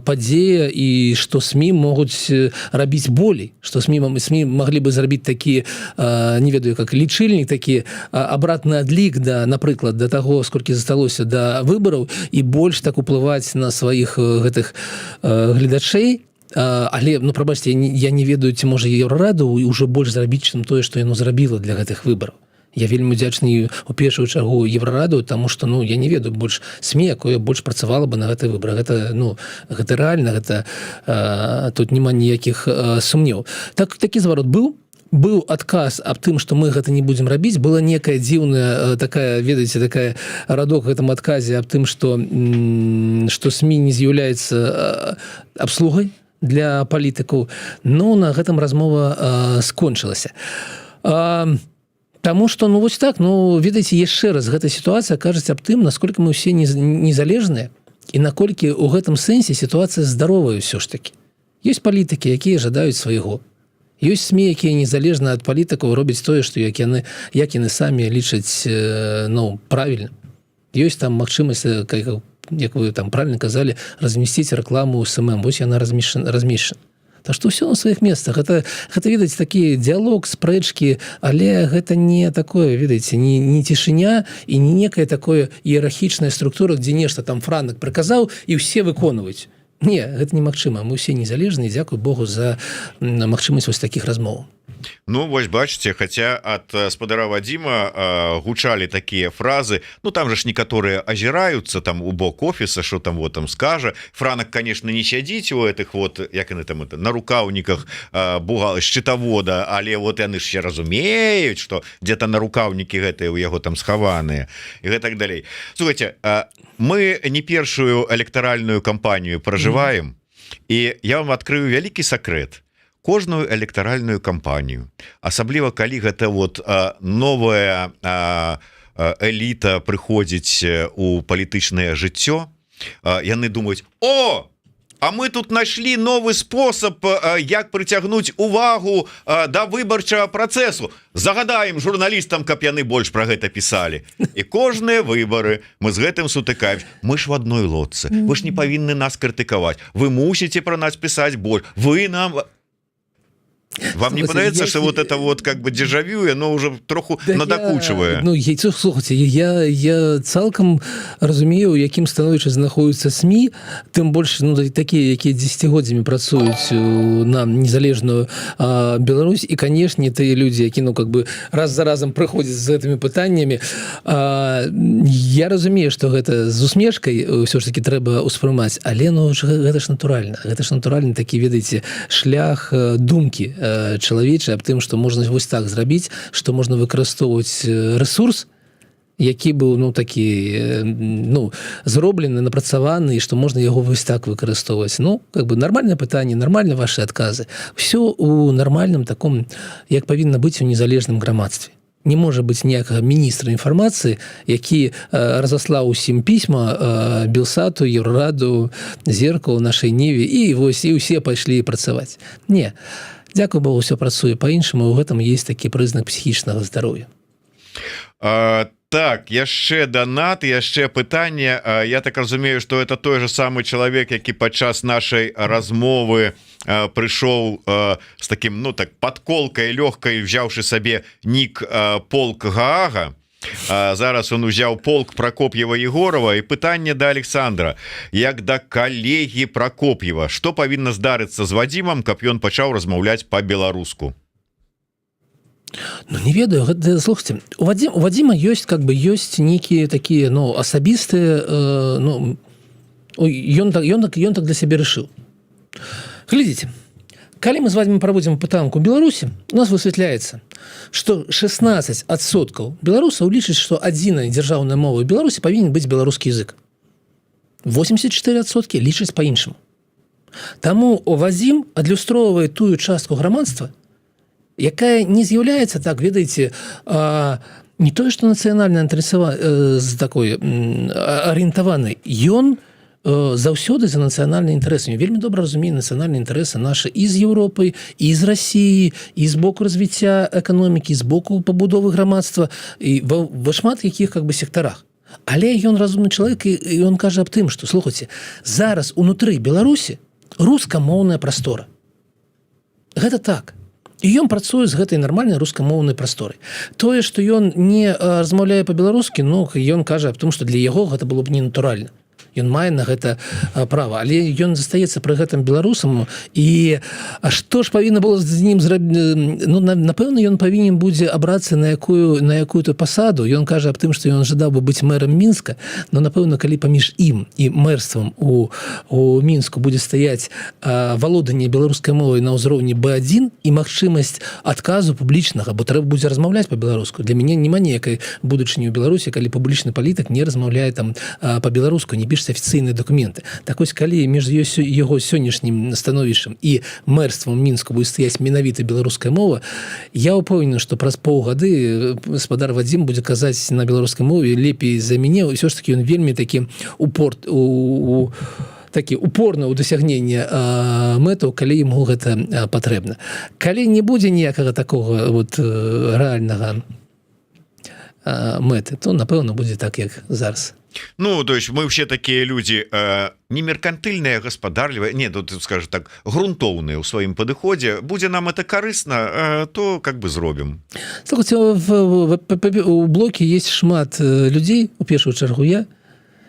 падзея, і што СМІ могуць рабіць болей, што СМІ маглі бы зрабіць такі, не ведаю, как лічыльнік, такі абратны адлік, напрыклад, да таго, сколькі засталося да выбараў, і больш так уплываць на сваіх гэтых гледачэй. Але, прабачце, я не ведаю, ці можа Еўрараду ўжо больш зрабіць, чым тое, што яно зрабіла для гэтых выбараў. Я вельмі удзячны у першую чаргу Еўрараду, таму што, я не ведаю больш СМІ, якое больш працавала бы на гэты выбар. Гэта рэальна, тут няма ніякіх сумнеў. Такі зварот быў адказ аб тым, што мы гэта не будзем рабіць. Была некая дзіўная такая радок гэтым адказе аб тым, што СМІ не з'яўляецца абслугай для палітыкаў, на гэтым размова скончылася. Таму што, вось так, ведаеце, яшчэ раз, гэта сітуацыя кажуць аб тым, насколькі мы ўсе незалежныя, і наколькі ў гэтым сэнсе сітуацыя здаровая ўсё ж такі. Ёсць палітыкі, якія жадаюць свайго. Ёсць СМІ, якія незалежна ад палітыкаў робяць тое, што як яны самі лічаць правільна. Ёсць там магчымасць, як вы там правильно казалі, размесціць рэкламу ў СММ. Вось яна размешчана. Так што ўсё на сваіх месцах. Гэта ведаеце, такі дыялог, спрэчкі, але гэта не такое, ведаеце, не цішыня і не некая такое іерархічная структура, дзе нешта там Франак прыказаў і ўсе выконваюць. Не, гэта немагчыма. Мы ўсе незалежныя, дзякуй Богу за магчымасць вось такіх размоў. Вось бачыце, хаця ад спадара Вадзіма гучалі такія фразы, там же ж некаторыя азіраюцца там у бок офіса, што там скажа. Франак, конечно, не сядзіць у гэтых як яны там на рукаўніках шчытавода, але яны ж разумеюць, што дзе-то на рукаўнікі гэтыя у яго там схаваныя і гэтак далей. Слухайце, мы не першую электаральную кампанію пражываем, і я вам адкрыю вялікі сакрэт. кожную электаральную кампанію, асабліва калі гэта вот новая эліта прыходзіць у палітычнае жыццё, яны думаюць: о, а мы тут нашли новый способ, як прыцягнуць увагу да выбарчага працэсу. Загадаем журналістам, каб яны больш пра гэта пісалі. І кожныя выбары мы з гэтым сутыкаемся. Мы ж в адной лодцы. Вы ж не павінны нас крытыкаваць. Вы мусіце пра нас пісаць больш. Вы нам... Вам не падаецца, что вот это вот как бы дежавю, оно уже троху надакучвае? Слухайте, я цалкам разумею, у якім становішчы знаходзяцца СМІ, тым больш такія, якія дзесяцігоддзямі працуюць на незалежную Беларусь, і, канешне, тыя людзі, які как бы раз за разам прыходзяць з гэтымі пытаннямі. Я разумею, што гэта з усмешкай ўсё ж таки трэба ўспрымаць, але гэта ж натуральна. Гэта ж натуральна такі, ведаеце, шлях думкі чалавечай аб тым, што можна вось так зрабіць, што можна выкарыстоўваць рэсурс, які быў такі зроблены, напрацаваны, і што можна яго вось так выкарыстоўваць. Как бы нармальнае пытанне, нармальныя ваши адказы. Всё у нармальным таком, як павінна быць у незалежным грамадстве. Не можа быць ніякага міністра інфармацыі, які разаслаў усім пісьма Белсату, Еўрараду, Зеркалу, нашай Ніве, і вось і ўсе пайшлі працаваць. Не. Дзякуй Богу, ўсё працуе па-іншаму, у гэтым есть такі прызнак псіхічнага здароўя. Так, яшчэ донат, яшчэ пытанне. Я так разумею, што это той же самы чалавек, які падчас нашай размовы прыйшоў з таким, подколкай лёгкай, взяўшы сабе нік полк Гаага. Зараз он узяў полк Прокоп'ева Егорова, і пытанне да Александра: як да калегі Прокоп'ева, што павінна здарыцца з Вадзімам, каб ён пачаў размаўляць па-беларуску? Не ведаю, слухайте, у Вадзіма ёсць нейкія такія асабістыя, ён так для сябе рашыў. Глядзіце, калі мы з Вадзімам праводзім пытанку ў Беларусі, у нас высвятляецца, што 16% беларусаў лічаць, што адзінай дзяржаўнай мовай Беларусі павінен быць беларускі язык. 84% лічаць па-іншаму. Таму Вадзім адлюстроўвае тую частку грамадства, якая не з'яўляецца, так, ведаеце, не тое, што нацыянальна такой арыентаванай. Ён заўсёды за нацыянальныя інтарэсы. Вельмі добра разумее нацыянальныя інтарэсы нашы і з Еўропай, і з Расіі, і з боку развіцця эканомікі, з боку пабудовы грамадства, і ва шмат якіх сектарах. Але ён разумны чалавек, і ён кажа аб тым, што, слухайце, зараз унутры Беларусі рускамоўная прастора. Гэта так. І ён працуе з гэтай нармальнай рускамоўнай прасторай. Тое, што ён не размаўляе па-беларускі, ён кажа аб том, што для яго гэта было б ненатуральна. Ён мае на гэта права, але ён застаецца пры гэтым беларусам. І што ж павінна было з ім зрабіць? Напэўна, ён павінен будзе абрацца на якую-то пасаду. Ён кажа аб тым, што ён жадаў бы быць мэрам Мінска, но, напэўна, калі паміж ім і мэрствам у Мінску будзе стаяць валоданне беларускай мовай на ўзроўні B1 і магчымасць адказу публічнага, бо трэба будзе размаўляць па-беларуску. Для мяне няма ніякай будучыні ў Беларусі, калі публічны палітык не размаўляе па-беларуску, не піша афіцыйныя документы. Так вось, калі між яго сённяшнім становішчам і мэрствам Мінску будзе стаяць менавіта беларуская мова, я ўпэўнены, што праз паўгады гаспадар Вадзім будзе казаць на беларускай мове лепей за мяне. Усё ж такі ён вельмі такі упорны ў дасягненні мэтаў, калі яму гэта патрэбна. Калі не будзе ніякага такога рэальнага мэты, то, напэўна, будзе так, як зараз. То есть мы все такие люди не меркантыльныя, гаспадарлівыя, не, тут, скажем так, грунтоўныя ў сваім падыходзе. Будзе нам это карысна, то как бы зробім. Слухайте, у блоке есть шмат людзей, у першую чаргу я,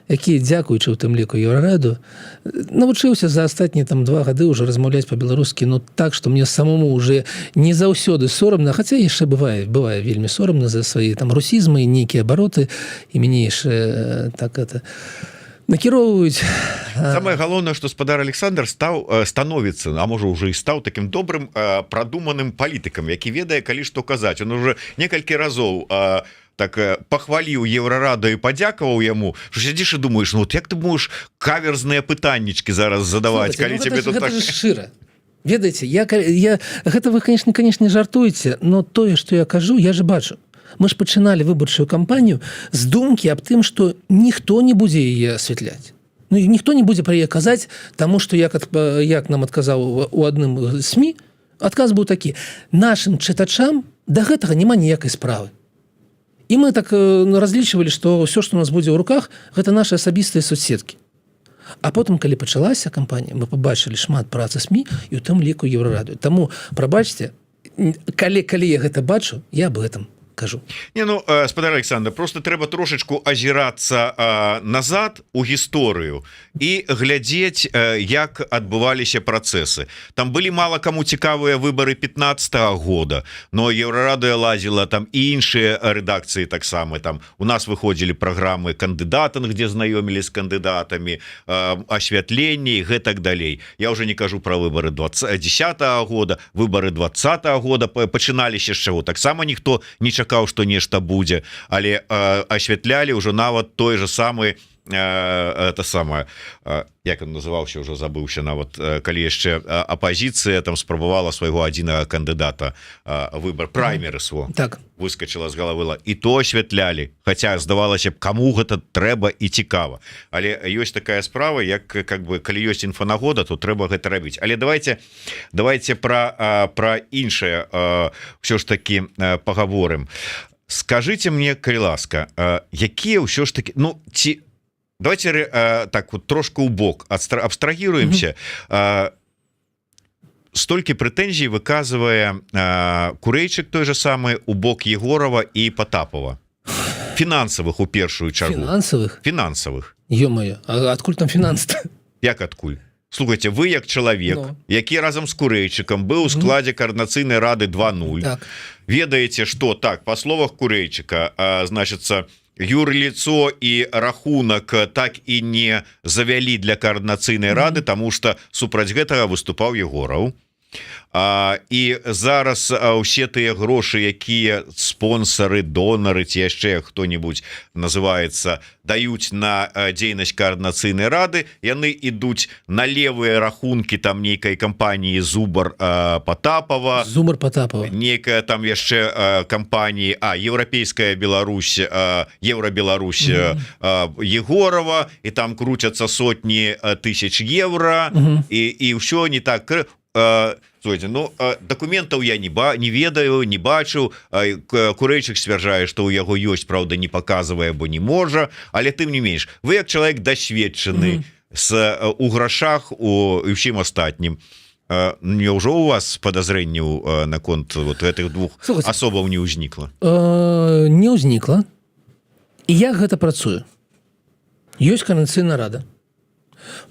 які, дзякуючы ў тым ліку Еўрараду, навучыўся за астатнія 2 гады ўжо размаўляць па-беларускі, так, што мне самому уже не заўсёды сорамна, хаця яшчэ бывае вельмі сорамна за свае русізмы і нейкія абароты, і мяне яшчэ так это накіроўваюць. Самае галоўнае, што гаспадар Александр становіцца, а можа ўжо і стаў такім добрым прадуманым палітыкам, які ведае, калі што казаць. Он уже некалькі разоў так пахваліў Еўрарада і падзякаваў яму, што сядзіш і думаеш, як ты можаш каверзныя пытаннічкі зараз задаваць, калі тебе тут так... Гэта ж шчыра. ведаеце гэта вы конечно жартуеце, но тое што я кажу я же бачу. Мы ж пачыналі выбарчую кампанію з думкі аб тым, што ніхто не будзе яе асвятляць. Ну, ніхто не будзе пра яе казаць, таму што як нам адказаў у адным СМІ, адказ быў такі: нашым чытачам да гэтага няма ніякай справы. І мы так разлічвалі, што ўсё, што у нас будзе ў руках, гэта нашы асабістыя соцсеткі. А потым, калі пачалася кампанія, мы пабачылі шмат працы СМІ і ў тым ліку Еўрарадыё. Таму, прабачце, калі я гэта бачу, я аб гэтым кажу. Не, ну, спадар Александр, просто трэба трошечку азірацца назад у гісторыю і глядзець, як адбываліся працэсы. Там былі мала каму цікавыя выбары 15-го года, но Еўрарадыё лазіла, там і іншыя рэдакцыі таксама. Там у нас выходзілі праграмы кандыдатынг, дзе знаёмілі з кандыдатамі, асвятленне і гэтак далей. Я ўжо не кажу пра выбары 10-го года, выбары 20-го года пачыналіся з чаго. Таксама ніхто не чакаў, што нешта будзе, але асвятлялі ўжо нават той же самы это самае, як он называўся, ўжо забыўся, нават калі яшчэ апазіцыя там спрабавала свайго адзінага кандыдата выбар праймерысу, так выскочыла з галавы, і то асвятлялі, хаця здавалася б, каму гэта трэба і цікава. Але ёсць такая справа, як бы калі ёсць інфанагода, то трэба гэта рабіць. Але давайте пра іншае ўсё ж таки паговорым. Скажите мне, калі ласка, якія ўсё ж таки, ну ці давайте так вот трошку ў бок абстрагіруемся. Столькі прэтэнзій выказвае Курэйчык той же самы у бок Егорова і Потапова, фінансавых у першую чаргу. Фінансавых. Ё-моё, а адкуль там фінансы? Як адкуль? Слухайте, вы як чалавек, які разам з Курэйчыкам быў у складзе Координацыйнай рады 2.0, так. Ведаеце, што так, па словах Курэйчыка, значыцца, юрліцо і рахунак так і не завялі для Координацыйнай рады, таму што супраць гэтага выступаў Егораў. І зараз усе тыя грошы, якія спонсары, донары ці яшчэ хто-нибудь называецца, даюць на дзейнасць Координацыйнай рады, яны ідуць на левыя рахункі там нейкай кампаніі Зубар Потапова, нейкая там яшчэ кампаніі Еўрапейская Беларусь, Еўрабеларусь Егорова, і там круцяцца сотні тысяч евро, і ўсё не так. Ну, дакументаў я не ведаю, не бачыў. Курэйчык сцвярджае, што ў яго ёсць, праўда, не паказвае, бо не можа, але тым не менш, вы як чалавек дасведчаны у грашах у ўсім астатнім, няўжо у вас падазрэнняў наконт вот гэтых двух асобаў не ўзнікла? Не ўзнікла. І як гэта працуе? Ёсць Координацыйная рада,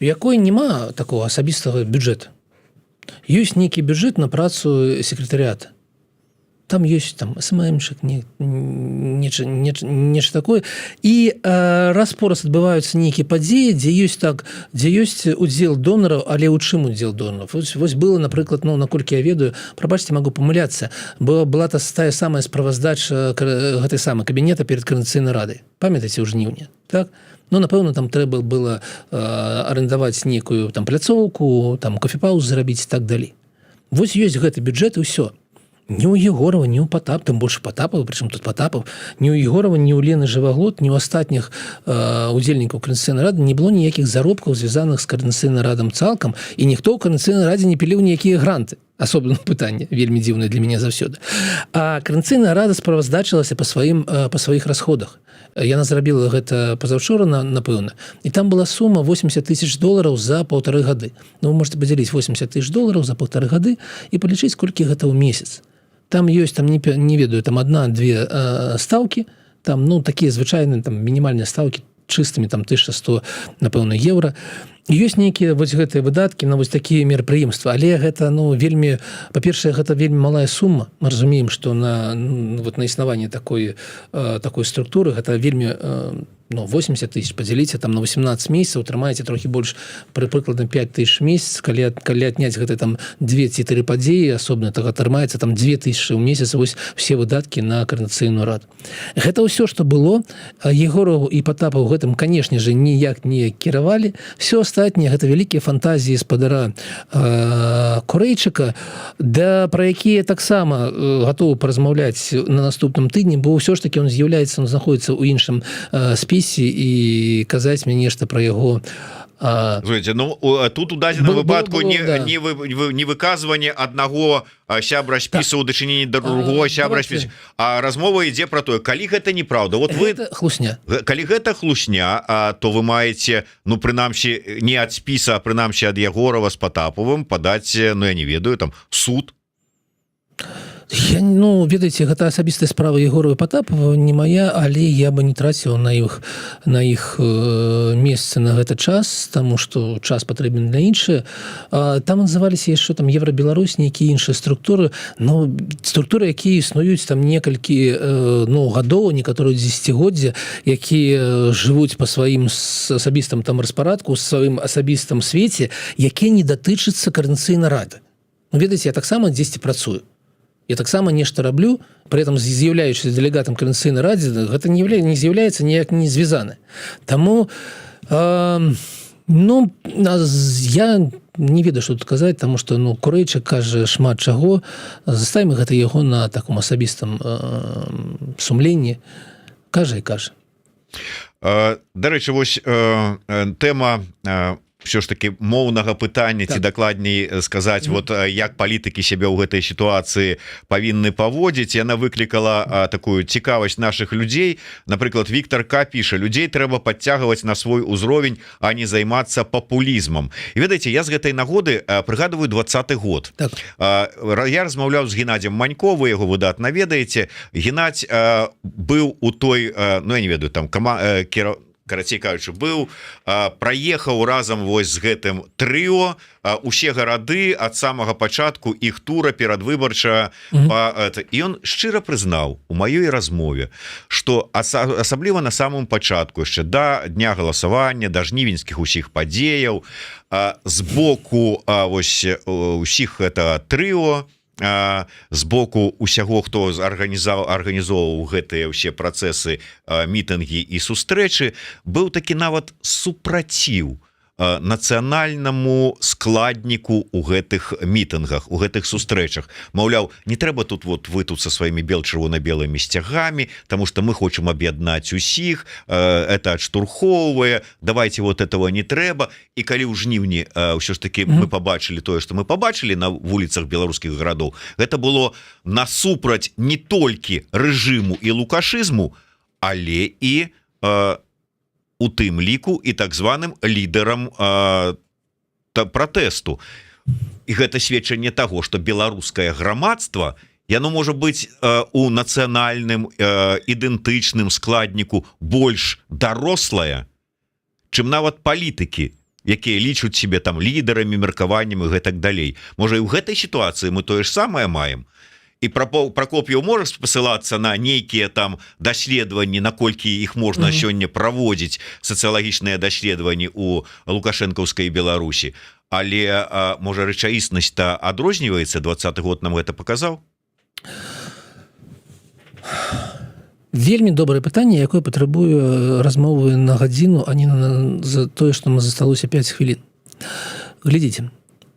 у якой няма такого асабістага бюджэта. Ёсць нейкі бюджэт на працу секретарыята. Там ёсць там СММшык, нешта такое. І раз-пораз адбываюцца нейкія падзеі, дзе ёсць удзел донараў, але ў чым удзел донараў? Вось было, напрыклад, наколькі я ведаю, прабачце, магу памыляцца, была тая самая справаздача гэтай самай кабінета перад Координацыйнай радай. Памятаеце, ў жніўні, так? Ну, напэўна, там трэба было арендаваць нейкую там пляцоўку, там кофе-пауз зрабіць і так далей. Вось ёсць гэты бюджэт і ўсё. Ні ў Егорова, ні ў Потапова, тым больш Потапова, прычым тут Потапов, ні ў Егорова, ні ў Лены Жываглот, ні ў астатніх удзельнікаў Координацыйнай рады не было ніякіх заробкаў, звязаных з Координацыйнай радам цалкам, і ніхто ў Координацыйнай радзе не піліў ніякія гранты. Асобнае пытанне, вельмі дзіўнае для мяне заўсёды. А Координацыйная рада справаздачылася па сваіх расходах. Яна зрабіла гэта пазаўчора, напэўна, і там была сума $80 000 за 1,5 гады. Ну, вы можете падзяліць $80 000 за 1,5 гады і палічыць, колькі гэта ў месяц. Там ёсць, там не ведаю, там 1-2 стаўкі, там, ну, такія звычайныя, там, мінімальныя стаўкі, чыстымі, там, 1100, напэўна, еўра. Ёсць нейкія вось гэтыя выдаткі на вось такія мерапрыемствы, але гэта, ну, вельмі, па-першае, гэта вельмі малая сума. Мы разумеем, што на існаванне такой структуры гэта вельмі 80 тысяч подзяліце там на 18 месяцаў, атрымаеце трохі больш прыкладна 5 тысяч месяц, калі адняць гэты там 2-4 падзеі асобна, так атрымаецца там 2 тысячи ў месяц, вось все выдаткі на Координацыйную раду. Гэта ўсё, што было. Егоров і Потапов гэтым, канешне же, ніяк не кіравалі. Все астатняе гэта вялікія фантазіі спадара Курэйчыка, да пра якія таксама гатовы паразмаўляць на наступным тыдні, бо ўсё ж таки он з'яўляецца, он знаходіцца ў іншым спісе і казаць мне нешта пра яго. Слушайте, ну тут у дадзеным выпадку не выказванне аднаго сябра спісу ў дачыненні да другого сябра спісу, а размова ідзе пра тое, калі гэта неправда. Вот вы хлусня. Калі гэта хлусня, то вы маеце, ну прынамсі не ад спіса, а прынамсі ад Егорова з Потаповым падаць, ну я не ведаю, там суд. Ведаеце, гэта асабістая справа Егорова і Потапова, не моя, але я бы не траціў на іх месцы на гэты час, таму што час патрэбен для іншае. Там называліся яшчэ там Евробеларусь, нейкія іншыя структуры, структуры, якія існуюць там некалькі гадоў, некаторыя дзесяцігоддзя, якія жывуць па сваім асабістым там распарадку, сваім асабістым свеце, якія не датычацца Координацыйнай рады. Ведаеце, я таксама дзесьці працую. Я таксама нешта раблю, при этом з'яўляючыся дэлегатам Координацыйнай радзе, гэта не з'яўляецца ніяк не звязаны. Таму я не ведаю, што тут казаць, таму што Курэйчык кажа шмат чаго, заставім гэта яго на таком асабістым сумленні, кажа і кажа. Дарэчы, вось тэма все ж таки моўнага пытання, ці дакладней сказаць, вот як палітыкі сябе ў гэтай сітуацыі павінны паводзіць, яна выклікала такую цікавасць наших людзей. Напрыклад, Віктор К. піша: людзей трэба падцягваць на свой узровень, а не займацца папулізмам. І ведаеце, я з гэтай нагоды прыгадываю 20-й год. Так. Я размаўляў з Геннадзем Манько, вы яго выдатна ведаеце. Геннадзь быў у той, ну я не ведаю, там карацей кажучы, быў, праехаў разам вось з гэтым трыо усе гарады ад самага пачатку іх тура перадвыбарча, і ён шчыра прызнаў у маёй размове, што асабліва на самым пачатку, яшчэ да дня галасавання, да жнівеньскіх усіх падзеяў, з боку вось усіх гэта трыо, з боку усяго, хто арганізоўваў гэтыя ўсе працэсы, мітынгі і сустрэчы, быў такі нават супраціў нацыянальнаму складніку у гэтых мітынгах, у гэтых сустрэчах. Маўляў, не трэба тут, вот вы тут со сваімі чырвона-белымі сцягамі, тому что мы хочам аб'яднаць усіх, это адштурхоўвае, давайте вот этого не трэба. І калі ў жніўні ўсё ж таки мы побачылі тое, што мы побачылі на вуліцах беларускіх гарадоў, гэта было насупраць не толькі рэжыму і лукашызму, але і у тым ліку і так званым лідарам пратэсту. І гэта сведчанне таго, што беларускае грамадства, яно можа быць у нацыянальным ідэнтычным складніку больш дарослае, чым нават палітыкі, якія лічуць себе там лідарамі, меркаваннем і гэтак далей. Можа, і ў гэтай сітуацыі мы тое ж самае маем. І Прокоп'еў можа спасылацца на нейкія там даследаванні, наколькі іх можна сёння праводзіць, сацыялагічныя даследаванні у лукашэнкаўскай Беларусі. Але, можа, рэчаіснасць-то адрозніваецца, 20-й год нам гэта паказаў? Вельмі добрае пытанне, якое патрабуе размовы на гадзіну, а не за тое, што мы засталося 5 хвілін. Глядзіце.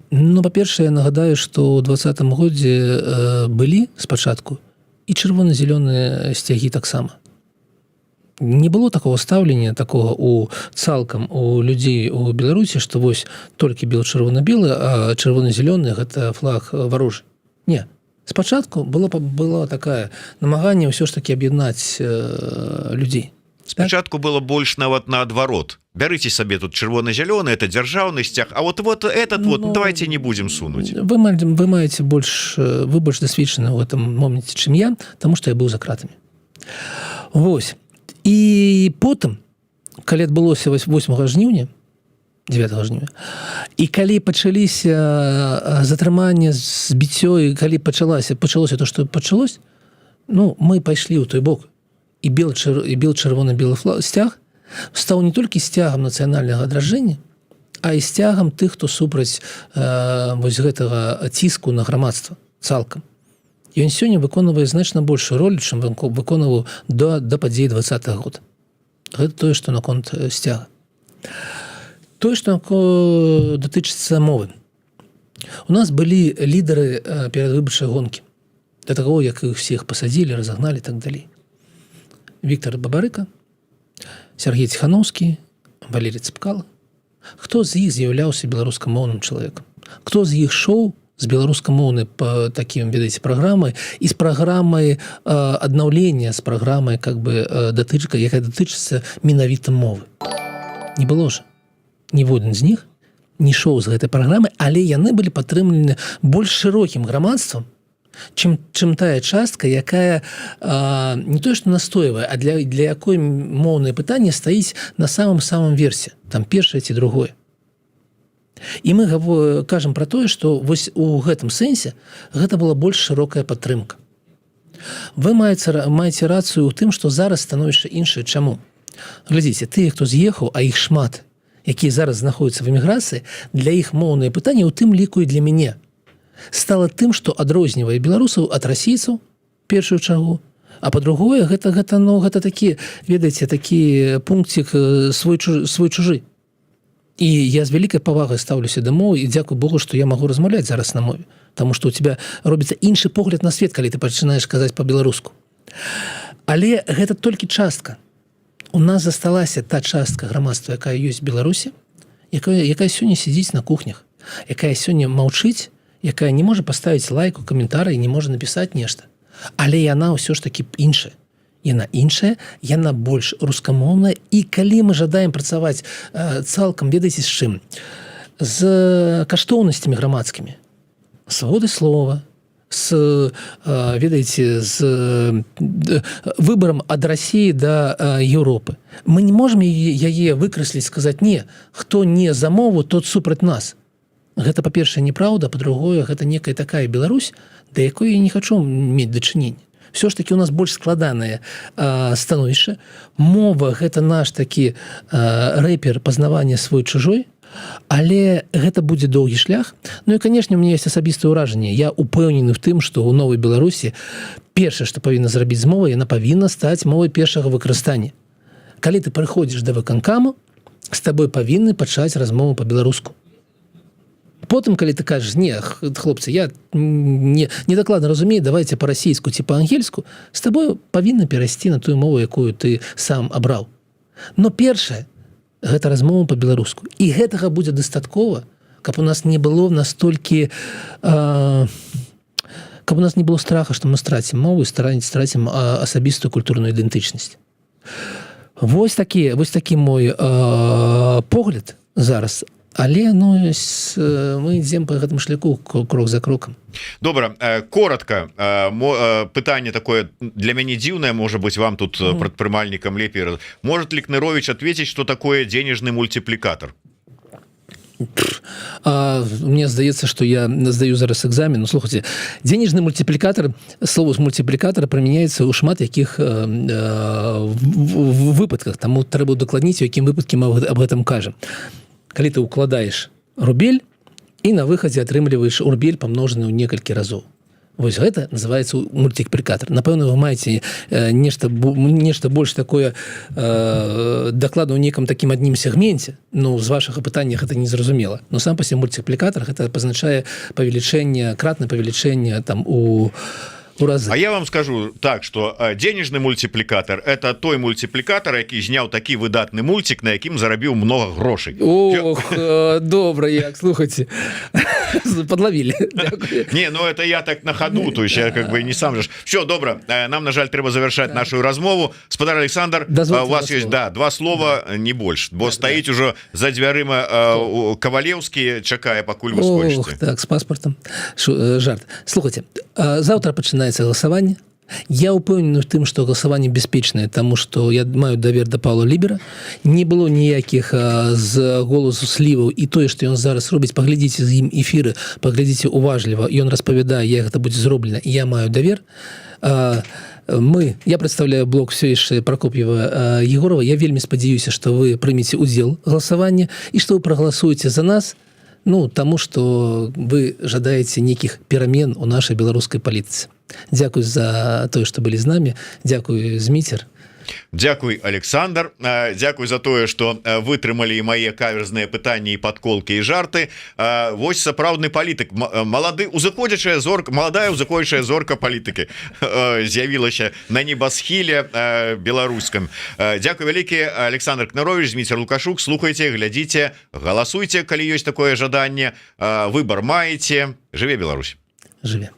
Па-першае, я нагадаю, што ў 20-м годзе былі спачатку і чырвона-зялёныя сцягі таксама. Не было такого стаўлення, такого цалкам у людзей у Беларусі, што вось толькі бел-чырвона-белы, а чырвона-зялёны – гэта флаг варожы. Не. Спачатку было такое намаганне ўсё ж таки аб'яднаць людзей. Спачатку было больш нават наадварот. Бярыце сабе тут чырвона-зялёны, это дзяржаўны сцяг, а вот этот давайте не будем сунуть. Вы маеце вы больш дасведчаны ў гэтым моменце, чым я, таму што я быў за кратамі. Вось. І потым, калі адбылося 8 жніўня, 9 жніўня, і калі пачаліся затрыманне, збіццё, і калі пачалося то, што пачалось, мы пайшлі ў той бок. І бел-чырвона-белы сцяг стаў не толькі сцягам нацыянальнага адраджэння, а і сцягам тых, хто супраць вось гэтага ціску на грамадства цалкам. Ён сёння выконвае значна большую ролю, чым выконваў да падзей 20-го года. Гэта тое, што наконт сцяга. Тое, што датычыцца мовы. У нас былі лідары перадвыбарчай гонкі. Да таго, як іх всіх пасадзілі, разагналі і так далей. Віктор Бабарыка, Сергей Ціхановскі, Валерий Цыпкала. Хто з іх з'яўляўся беларускамоўным чалавекам? Хто з іх шоў з беларускамоўнай па такім, ведаеце, праграмай і з праграмай аднаўлення, з праграмай датычка, якая датычыцца менавіта мовы. Не было ж. Ніводзін з них не шоў з гэтай праграмы, але яны былі падтрымлены больш шырокім грамадствам, чым тая частка, якая не тое, што настойвае, а для якой моўнае пытанне стаіць на самым версе, там першае ці другое. І мы кажам пра тое, што вось у гэтым сэнсе гэта была больш шырокая падтрымка. Вы маеце рацыю ў тым, што зараз становішча іншае. Чаму? Глядзіце, тыя, хто з'ехаў, а іх шмат, якія зараз знаходзяцца в эміграцыі, для іх моўнае пытанне, у тым ліку і для мяне, стала тым, што адрознівае беларусаў ад расійцаў, першую чаргу, а па-другое, гэта такі, ведаеце, такі пункцік свой-чужы. І я з вялікай павагай стаўлюся да мовы, і дзякуй Богу, што я магу размаўляць зараз на мове, таму што ў тебя робіцца іншы погляд на свет, калі ты пачынаеш казаць па-беларуску. Але гэта толькі частка. У нас засталася та частка грамадства, якая ёсць в Беларусі, якая сёння сядзіць на кухнях, якая сёння маўчыць, якая не можа паставіць лайку, каментарый, не можа напісаць нешта. Але яна ўсё ж такі іншая. Яна іншая, яна больш рускамоўная, і калі мы жадаем працаваць цалкам, ведаеце, з чым? З каштоўнасцямі грамадскімі. Свабодай слова, ведаеце, з выбарам ад Расіі да Еўропы. Мы не можам яе выкрасліць, сказаць, не, хто не за мову, тот супраць нас. Гэта, па-першае, неправда, па-другое, гэта некая такая Беларусь, да якой я не хачу мець дачыненне. Все ж таки у нас больш складанае становішча. Мова – гэта наш такі рэпер пазнавання свой-чужой, але гэта будзе доўгі шлях. Ну і, канешне, у мяне ёсць асабістае ўражанне. Я упэўнены в тым, што ў Новай Беларусі першае, што павінна зрабіць з мовай, яна павінна стаць мовай першага выкарыстання. Калі ты прыходзіш да выканкаму, з табой павінны пачаць размову па-беларуску. Потым, калі ты кажаш, не, хлопцы, я не дакладна разумею, давайте па-расійску ці па-ангельску, з табою павінна перайсці на тую мову, якую ты сам абраў. Но першае, гэта размова па-беларуску. І гэтага будзе дастаткова, каб у нас не было настолькі... каб у нас не было страха, што мы страцім мову і страцім асабістую культурную ідэнтычнасць. Вось такі мой погляд зараз. Але мы ідзем по гэтым шляху крок за кроком. Добра, коротко, пытанне такое для мяне дзіўнае, можа быть, вам тут прадпрымальнікам лепей. Может ли Кнырович ответить, что такое денежный мультипликатор? Мне здаецца, што я здаю зараз экзамен. Ну, слухайте, денежный мультипликатор, слово мультипликатор прымяняецца ў шмат якіх выпадках, таму трэба удакладніць, у якім выпадке мы аб гэтым кажам. Калі ты укладаеш рубель і на выхадзе атрымліваеш рубель памножаны ў некалькі разоў. Вось гэта называецца мультиплікатор. Напэўна, вы маеце нешта больш такое дакладна ў некам такім адным сегменце. Ну, з вашага пытання гэта незразумела. Но сам па сабе мультиплікатор гэта пазначае павелічэнне, кратнае павелічэнне там у разы. А я вам скажу так, что денежный мультипликатор – это той мультипликатор, які зняў такі выдатны мультик, на якім зарабіў много грошей. Ох, добра, як, слухайте, подловили. Не, ну это я так на ходу, то есть я как бы не сам же. Все, добра, нам, на жаль, треба завершать нашу размову. Спадар Александр, у вас есть, да, 2 слова, не больше, бо стоїть уже за дзвярыма Кавалеўскі, чакае, пакуль вы скончыце. Ох, так, с паспортом. Жарт. Слухайте, завтра пачынаецца галасаванне. Я упэўнены в тым, што галасаванне бяспечнае, таму што я маю давер да Паўла Лібера. Не было ніякіх з голасу сліваў, і тое, што ён зараз робіць, паглядзіце з ім эфіры, паглядзіце уважліва, ён распавядае, як гэта будзе зроблена, і я маю давер. Я представляю блок все яшчэ Прокопьева Егорова. Я вельмі спадзяюся, што вы прымеце удзел галасавання і што вы прагаласуеце за нас, таму што вы жадаеце нейкіх перамен у нашай беларускай палітыцы. Дзякуй за тое, што былі з намі. Дзякуй, Зміцер. Дзякуй, Александр. Дзякуй за тое, што вытрымалі і мае каверзныя пытанні і падколкі і жарты. Вось сапраўдны палітык, маладая узыходзячая зорка палітыкі з'явілася на небасхіле беларускам. Дзякуй вялікі, Александр Кнарович, Зміцер Лукашук. Слухайце, глядзіце, галасуйце, калі ёсць такое жаданне. Выбар маеце. Жыве Беларусь. Жыве.